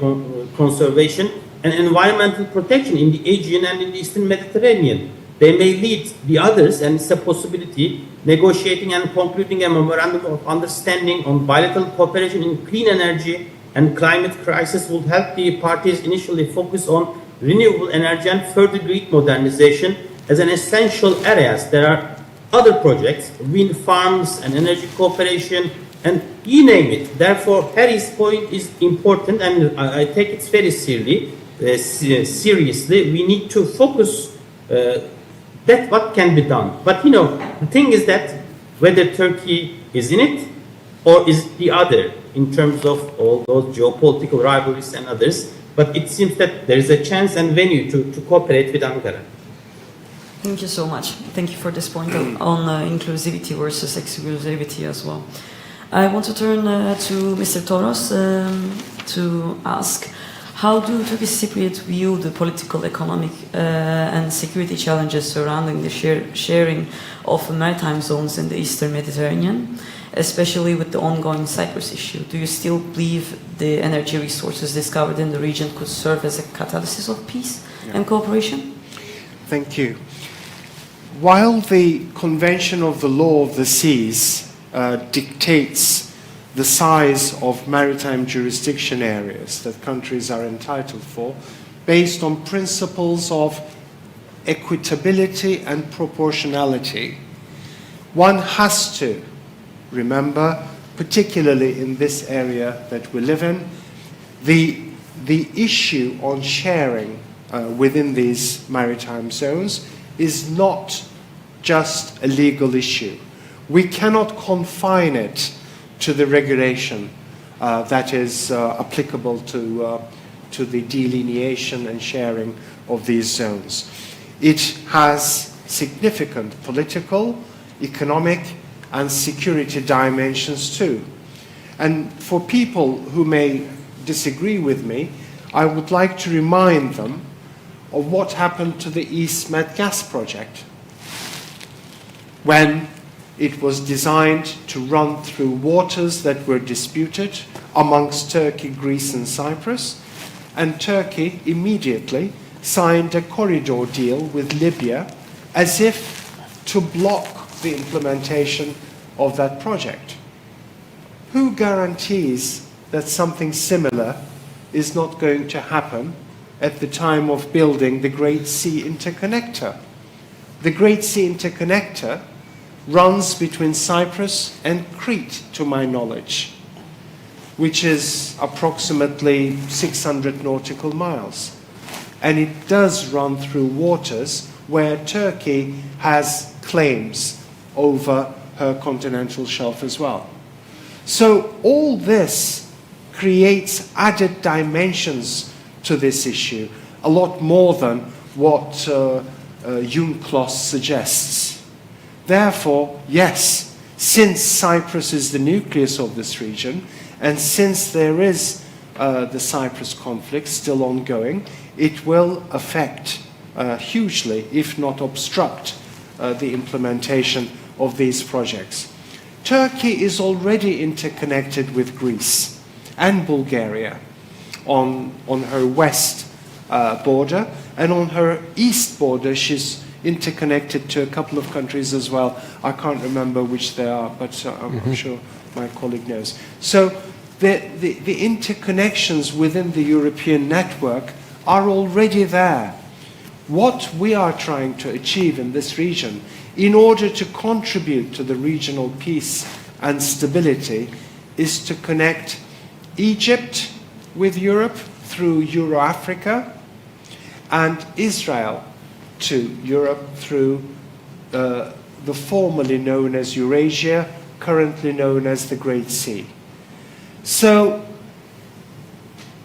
D: conservation and environmental protection in the Aegean and in the Eastern Mediterranean. They may lead the others, and it's a possibility, negotiating and concluding a memorandum of understanding on bilateral cooperation in clean energy and climate crisis will help the parties initially focus on renewable energy and further Greek modernization as an essential areas. There are other projects, wind farms and energy cooperation, and you name it. Therefore, Harry's point is important, and I take it very seriously. We need to focus that what can be done. But you know, the thing is that whether Turkey is in it or is the other in terms of all those geopolitical rivalries and others, but it seems that there is a chance and venue to cooperate with Ankara.
A: Thank you so much. Thank you for this point on inclusivity versus exclusivity as well. I want to turn to Mr. Toros to ask, how do Turkish Cypriots view the political, economic and security challenges surrounding the sharing of maritime zones in the Eastern Mediterranean, especially with the ongoing Cyprus issue? Do you still believe the energy resources discovered in the region could serve as a catalyst of peace and cooperation?
F: Thank you. While the Convention of the Law of the Seas dictates the size of maritime jurisdiction areas that countries are entitled for, based on principles of equitability and proportionality, one has to remember, particularly in this area that we live in, the issue on sharing within these maritime zones is not just a legal issue. We cannot confine it to the regulation that is applicable to the delineation and sharing of these zones. It has significant political, economic, and security dimensions too. And for people who may disagree with me, I would like to remind them of what happened to the East Med gas project when it was designed to run through waters that were disputed amongst Turkey, Greece, and Cyprus, and Turkey immediately signed a corridor deal with Libya as if to block the implementation of that project. Who guarantees that something similar is not going to happen at the time of building the Great Sea Interconnector. The Great Sea Interconnector runs between Cyprus and Crete, to my knowledge, which is approximately 600 nautical miles. And it does run through waters where Turkey has claims over her continental shelf as well. So all this creates added dimensions to this issue, a lot more than what UNCLOS suggests. Therefore, yes, since Cyprus is the nucleus of this region, and since there is the Cyprus conflict still ongoing, it will affect hugely, if not obstruct, the implementation of these projects. Turkey is already interconnected with Greece and Bulgaria on her west border, and on her east border she's interconnected to a couple of countries as well. I can't remember which they are, but I'm sure my colleague knows. So the interconnections within the European network are already there. What we are trying to achieve in this region, in order to contribute to the regional peace and stability, is to connect Egypt with Europe through Euro-Africa, and Israel to Europe through the formerly known as Eurasia, currently known as the Great Sea. So,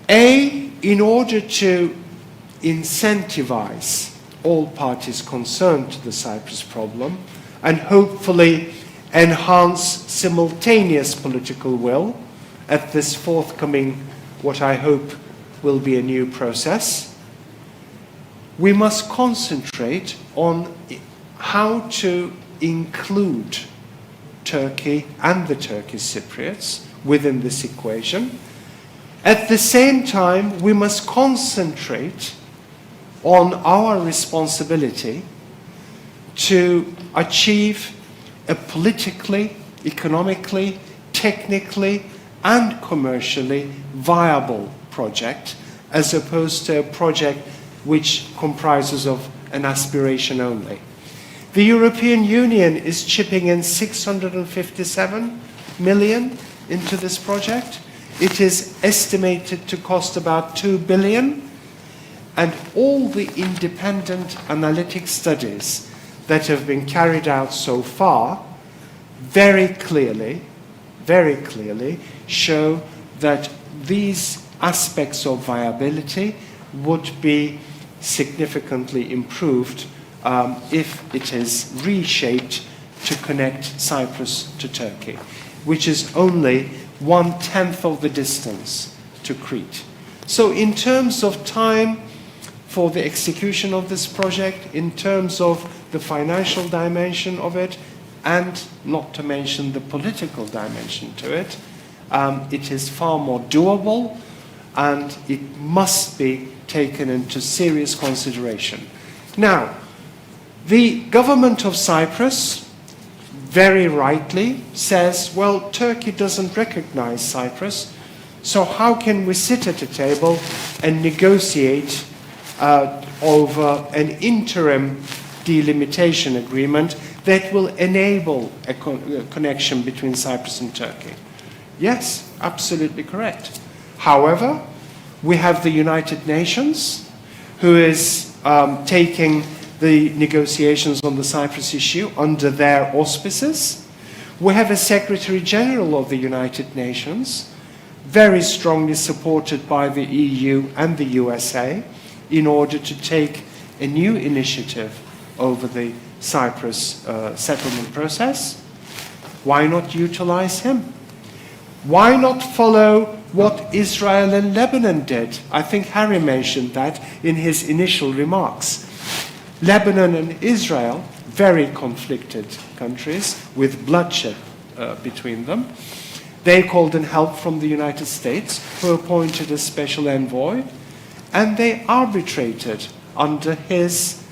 F: in order to incentivize all parties concerned to the Cyprus problem and hopefully enhance simultaneous political will at this forthcoming, what I hope will be a new process, we must concentrate on how to include Turkey and the Turkish Cypriots within this equation. At the same time, we must concentrate on our responsibility to achieve a politically, economically, technically, and commercially viable project, as opposed to a project which comprises of an aspiration only. The European Union is chipping in 657 million into this project. It is estimated to cost about 2 billion, and all the independent analytic studies that have been carried out so far very clearly show that these aspects of viability would be significantly improved if it is reshaped to connect Cyprus to Turkey, which is only 1/10 of the distance to Crete. So in terms of time for the execution of this project, in terms of the financial dimension of it, and not to mention the political dimension to it, it is far more doable, and it must be taken into serious consideration. Now, the government of Cyprus very rightly says, well, Turkey doesn't recognize Cyprus, so how can we sit at a table and negotiate over an interim delimitation agreement that will enable a connection between Cyprus and Turkey? Yes, absolutely correct. However, we have the United Nations, who is taking the negotiations on the Cyprus issue under their auspices. We have a Secretary General of the United Nations, very strongly supported by the EU and the USA, in order to take a new initiative over the Cyprus settlement process. Why not utilize him? Why not follow what Israel and Lebanon did? I think Harry mentioned that in his initial remarks. Lebanon and Israel, very conflicted countries with bloodshed between them. They called in help from the United States, who appointed a special envoy, and they arbitrated under his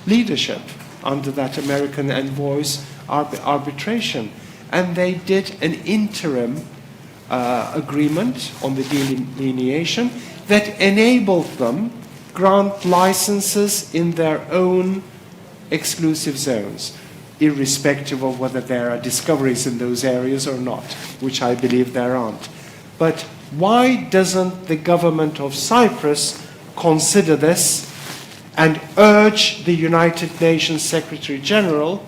F: leadership, under that American envoy's arbitration. And they did an interim agreement on the delineation that enabled them grant licenses in their own exclusive zones, irrespective of whether there are discoveries in those areas or not, which I believe there aren't. But why doesn't the government of Cyprus consider this and urge the United Nations Secretary General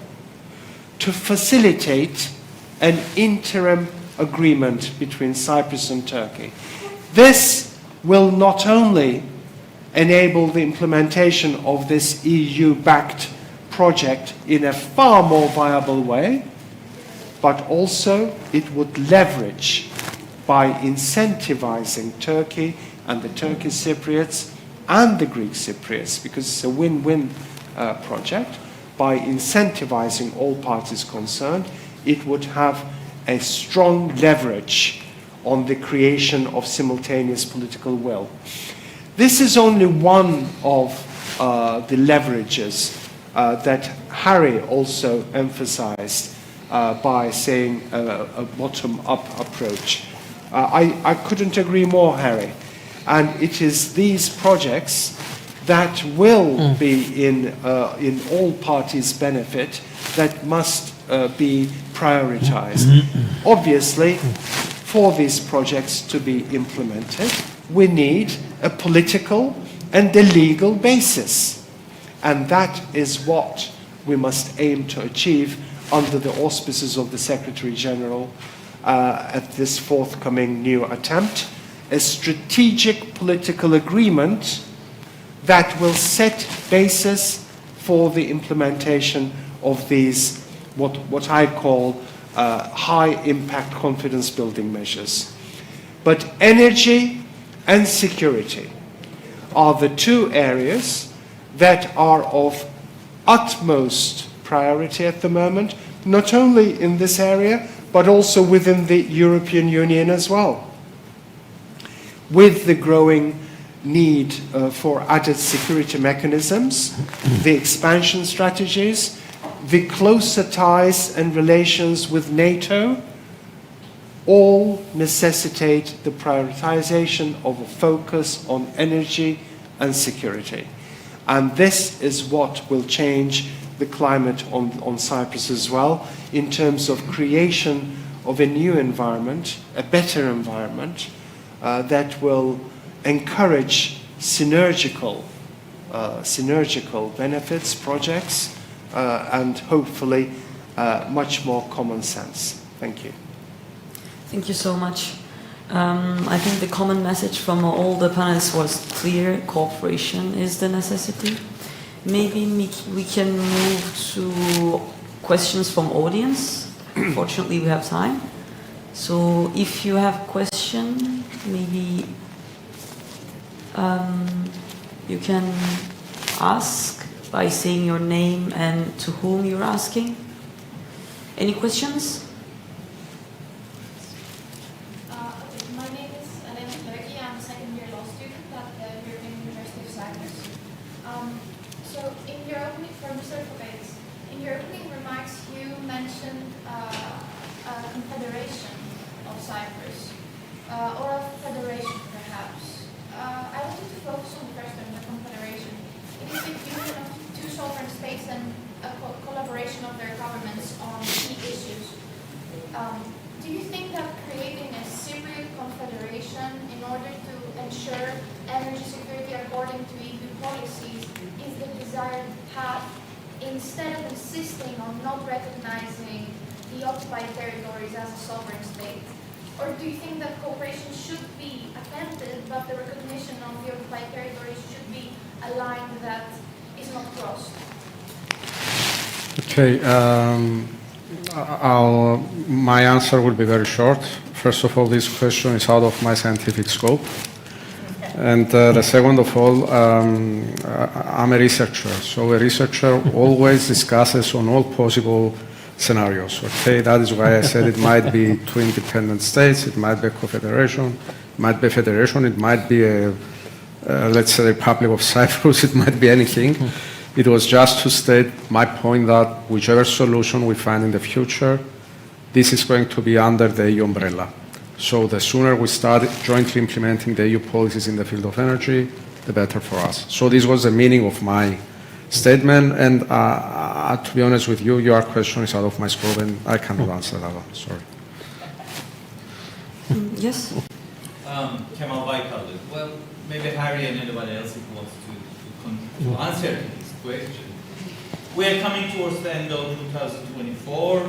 F: to facilitate an interim agreement between Cyprus and Turkey? This will not only enable the implementation of this EU-backed project in a far more viable way, but also it would leverage by incentivizing Turkey and the Turkish Cypriots and the Greek Cypriots, because it's a win-win project. By incentivizing all parties concerned, it would have a strong leverage on the creation of simultaneous political will. This is only one of the leverages that Harry also emphasized by saying a bottom-up approach. I couldn't agree more, Harry. And it is these projects that will be in all parties' benefit that must be prioritized. Obviously, for these projects to be implemented, we need a political and a legal basis. And that is what we must aim to achieve under the auspices of the Secretary General at this forthcoming new attempt, a strategic political agreement that will set basis for the implementation of these, what I call high-impact confidence-building measures. But energy and security are the two areas that are of utmost priority at the moment, not only in this area, but also within the European Union as well. With the growing need for added security mechanisms, the expansion strategies, the closer ties and relations with NATO, all necessitate the prioritization of a focus on energy and security. And this is what will change the climate on Cyprus as well, in terms of creation of a new environment, a better environment, that will encourage synergical benefits, projects, and hopefully much more common sense. Thank you.
A: Thank you so much. I think the common message from all the panelists was clear: cooperation is the necessity. Maybe we can move to questions from audience. Fortunately, we have time. So if you have a question, maybe you can ask by saying your name and to whom you're asking. Any questions?
G: My name is Turkey. I'm a second-year law student at the European University of Cyprus. So in your opening, for Mr. Fokaides, in your opening remarks, you mentioned a confederation of Cyprus, or a federation perhaps. I wanted to focus on the first term, the confederation. It is the union of two sovereign states and a collaboration of their governments on key issues. Do you think that creating a Cypriot confederation in order to ensure energy security according to EU policies is the desired path, instead of insisting on not recognizing the occupied territories as a sovereign state? Or do you think that cooperation should be attempted, but the recognition of the occupied territories should be a line that is not crossed?
C: Okay, my answer will be very short. First of all, this question is out of my scientific scope. And the second of all, I'm a researcher. So a researcher always discusses on all possible scenarios. Okay, that is why I said it might be two independent states, it might be a confederation, it might be a federation, it might be a, let's say, the Republic of Cyprus, it might be anything. It was just to state my point that whichever solution we find in the future, this is going to be under the EU umbrella. So the sooner we start jointly implementing the EU policies in the field of energy, the better for us. So this was the meaning of my statement, and to be honest with you, your question is out of my scope, and I cannot answer that one. Sorry.
A: Yes.
H: Kemal Baykal. Well, maybe Harry and anybody else who wants to answer this question. We are coming towards the end of 2024.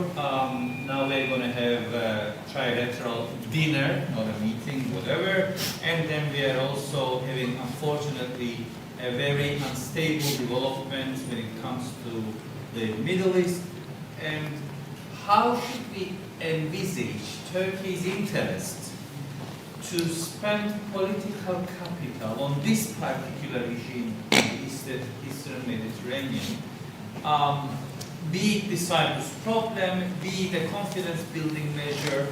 H: Now we're going to have a trilateral dinner, not a meeting, whatever. And then we are also having, unfortunately, a very unstable development when it comes to the Middle East. And how should we envisage Turkey's interest to spend political capital on this particular regime in the Eastern Mediterranean? Be it the Cyprus problem, be it a confidence-building measure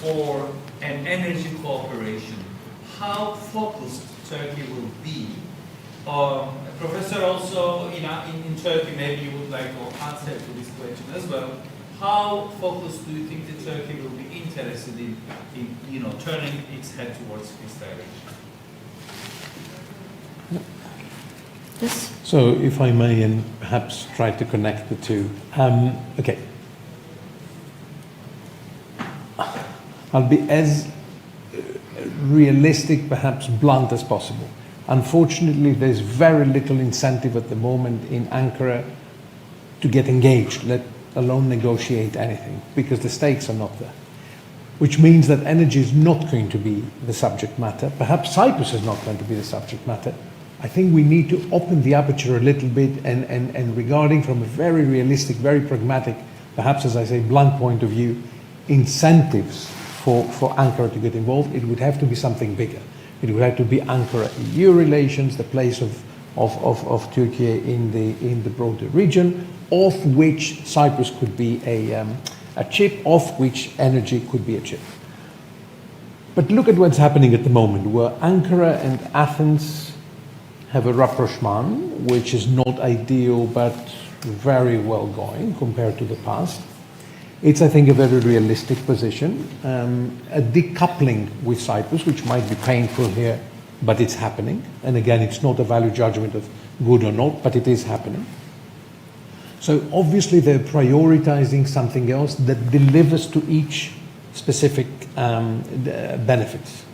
H: for an energy cooperation. How focused Turkey will be? Professor, also in Turkey, maybe you would like to answer to this question as well. How focused do you think that Turkey will be interested in turning its head towards this direction?
A: Yes.
B: So, if I may, and perhaps try to connect the two. Okay. I'll be as realistic, perhaps blunt as possible. Unfortunately, there's very little incentive at the moment in Ankara to get engaged, let alone negotiate anything, because the stakes are not there. Which means that energy is not going to be the subject matter. Perhaps Cyprus is not going to be the subject matter. I think we need to open the aperture a little bit and regarding from a very realistic, very pragmatic, perhaps as I say, blunt point of view, incentives for Ankara to get involved, it would have to be something bigger. It would have to be Ankara-EU relations, the place of Turkey in the broader region, of which Cyprus could be a chip, of which energy could be a chip. But look at what's happening at the moment, where Ankara and Athens have a rapprochement, which is not ideal, but very well going compared to the past. It's, I think, a very realistic position. A decoupling with Cyprus, which might be painful here, but it's happening. And again, it's not a value judgment of good or not, but it is happening. So obviously they're prioritizing something else that delivers to each specific benefits.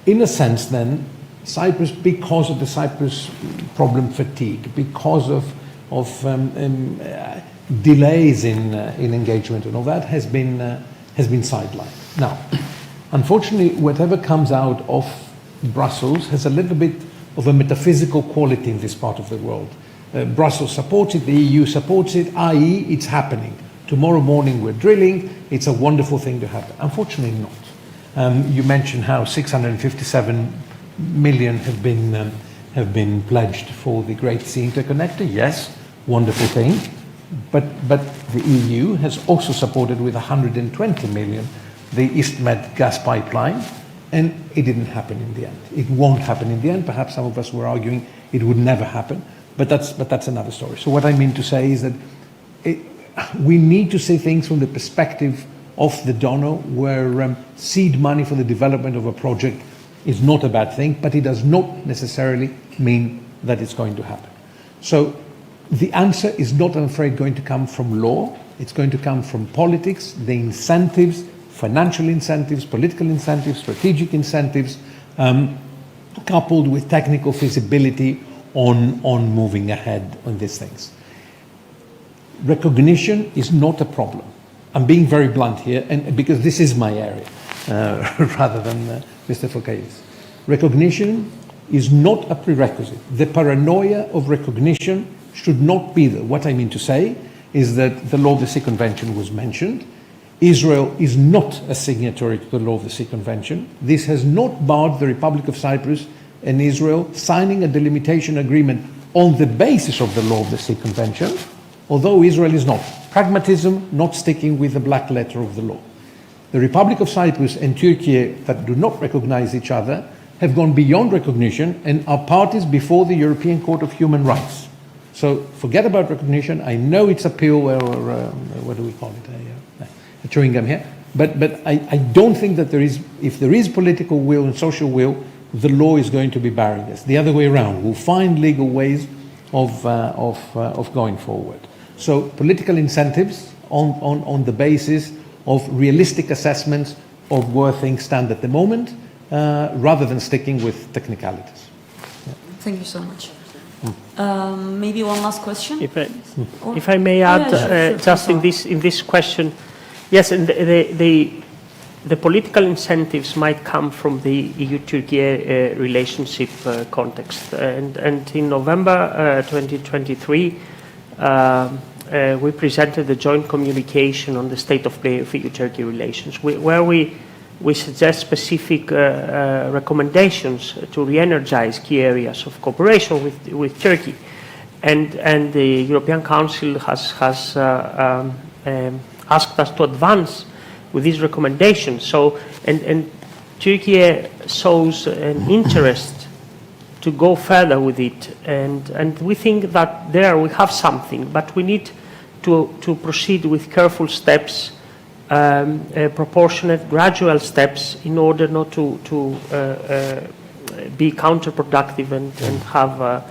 B: In a sense then, Cyprus, because of the Cyprus problem fatigue, because of delays in engagement and all that, has been sidelined. Now, unfortunately, whatever comes out of Brussels has a little bit of a metaphysical quality in this part of the world. Brussels supports it, the EU supports it, i.e. it's happening. Tomorrow morning we're drilling, it's a wonderful thing to happen. Unfortunately not. You mentioned how 657 million have been pledged for the Great Sea Interconnector. Yes, wonderful thing. But the EU has also supported with 120 million the EastMed gas pipeline, and it didn't happen in the end. It won't happen in the end. Perhaps some of us were arguing it would never happen, but that's another story. So what I mean to say is that we need to see things from the perspective of the donor, where seed money for the development of a project is not a bad thing, but it does not necessarily mean that it's going to happen. So the answer is not, I'm afraid, going to come from law. It's going to come from politics, the incentives, financial incentives, political incentives, strategic incentives, coupled with technical feasibility on moving ahead on these things. Recognition is not a problem. I'm being very blunt here, and because this is my area, rather than Mr. Fokaides. Recognition is not a prerequisite. The paranoia of recognition should not be there. What I mean to say is that the Law of the Sea Convention was mentioned. Israel is not a signatory to the Law of the Sea Convention. This has not barred the Republic of Cyprus and Israel signing a delimitation agreement on the basis of the Law of the Sea Convention, although Israel is not. Pragmatism, not sticking with the black letter of the law. The Republic of Cyprus and Turkey, that do not recognize each other, have gone beyond recognition and are parties before the European Court of Human Rights. So forget about recognition. I know it's a pill, or what do we call it, a chewing gum here. But I don't think that if there is political will and social will, the law is going to be barring us. The other way around, we'll find legal ways of going forward. So political incentives on the basis of realistic assessments of where things stand at the moment, rather than sticking with technicalities.
A: Thank you so much. Maybe one last question?
E: If I may add,
A: sure.
E: just in this question, yes, and the political incentives might come from the EU-Turkey relationship context. And in November 2023, we presented a joint communication on the state of play of EU-Turkey relations, where we suggest specific recommendations to re-energize key areas of cooperation with Turkey. And the European Council has asked us to advance with these recommendations. So, and Turkey shows an interest to go further with it. And we think that there we have something, but we need to proceed with careful steps, proportionate, gradual steps, in order not to be counterproductive and have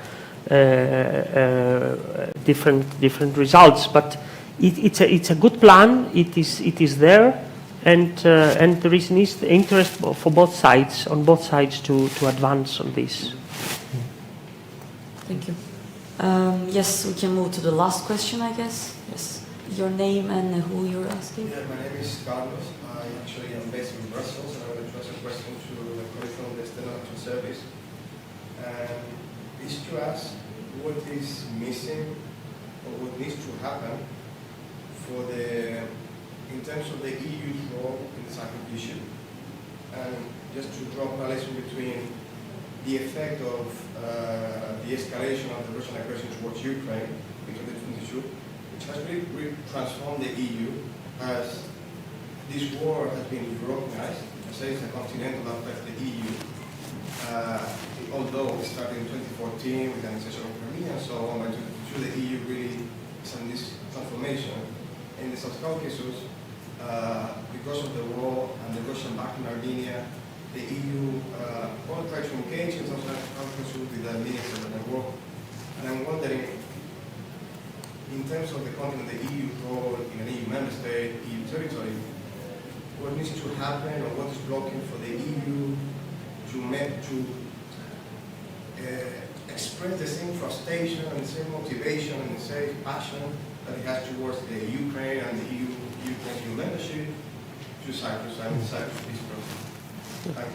E: different results. But it's a good plan. It is there, and there is interest for both sides, on both sides, to advance on this.
A: Thank you. Yes, we can move to the last question, I guess. Yes, your name and who you're asking.
I: Yeah, my name is Carlos. I actually am based in Brussels, and I would address a question to the colleague from the External Action Service. Is to ask what is missing or what needs to happen in terms of the EU's role in the Cyprus issue, and just to draw a correlation between the effect of the escalation of the Russian aggression towards Ukraine in 2022, which has really transformed the EU, as this war has been Europeanized. I say it's a continental aspect of the EU, although it started in 2014 with the annexation of Crimea and so on. By 2022, the EU really is in this transformation. In the South Caucasus, because of the war and the Russian back in Armenia, the EU tried to engage in South Caucasus with the ministers of the war. And I'm wondering, in terms of the content of the EU role in an EU member state, EU territory, what needs to happen or what is blocking for the EU to express the same frustration and the same motivation and the same passion that it has towards the Ukraine and the Ukraine's EU membership to Cyprus and Cyprus peace process. Thank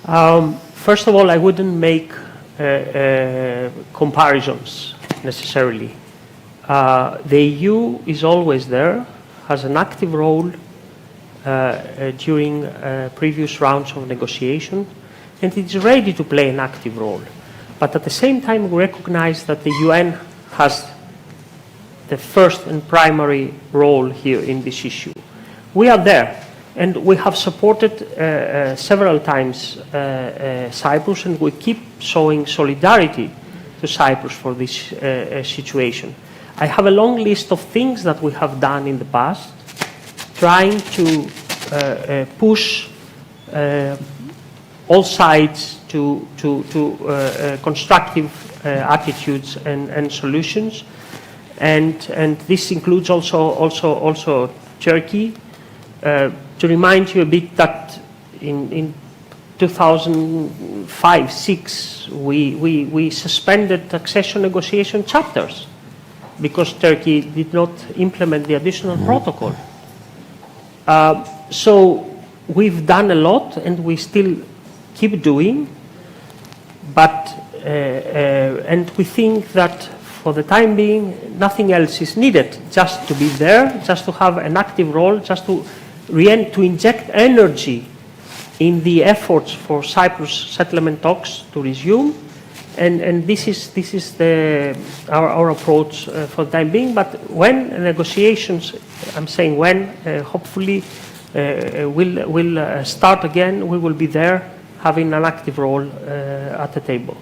I: you.
E: First of all, I wouldn't make comparisons necessarily. The EU is always there, has an active role during previous rounds of negotiation, and it is ready to play an active role. But at the same time, we recognize that the UN has the first and primary role here in this issue. We are there, and we have supported several times Cyprus, and we keep showing solidarity to Cyprus for this situation. I have a long list of things that we have done in the past, trying to push all sides to constructive attitudes and solutions, and this includes also Turkey. To remind you a bit that in 2005-06 we suspended accession negotiation chapters because Turkey did not implement the additional protocol. So we've done a lot, and we still keep doing, but and we think that for the time being nothing else is needed, just to be there, just to have an active role, just to inject energy in the efforts for Cyprus settlement talks to resume, and this is our approach for the time being. But when negotiations, I'm saying when, hopefully will start again, we will be there having an active role at the table.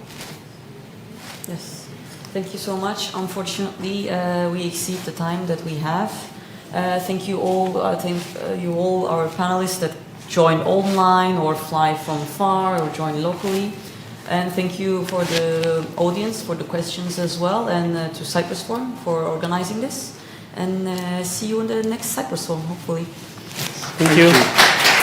A: Yes, thank you so much. Unfortunately, we exceed the time that we have. Thank you all. I thank you all, our panelists that join online or fly from far or join locally. And thank you for the audience, for the questions as well, and to Cyprus Forum for organizing this. And see you in the next Cyprus Forum, hopefully.
E: Thank you.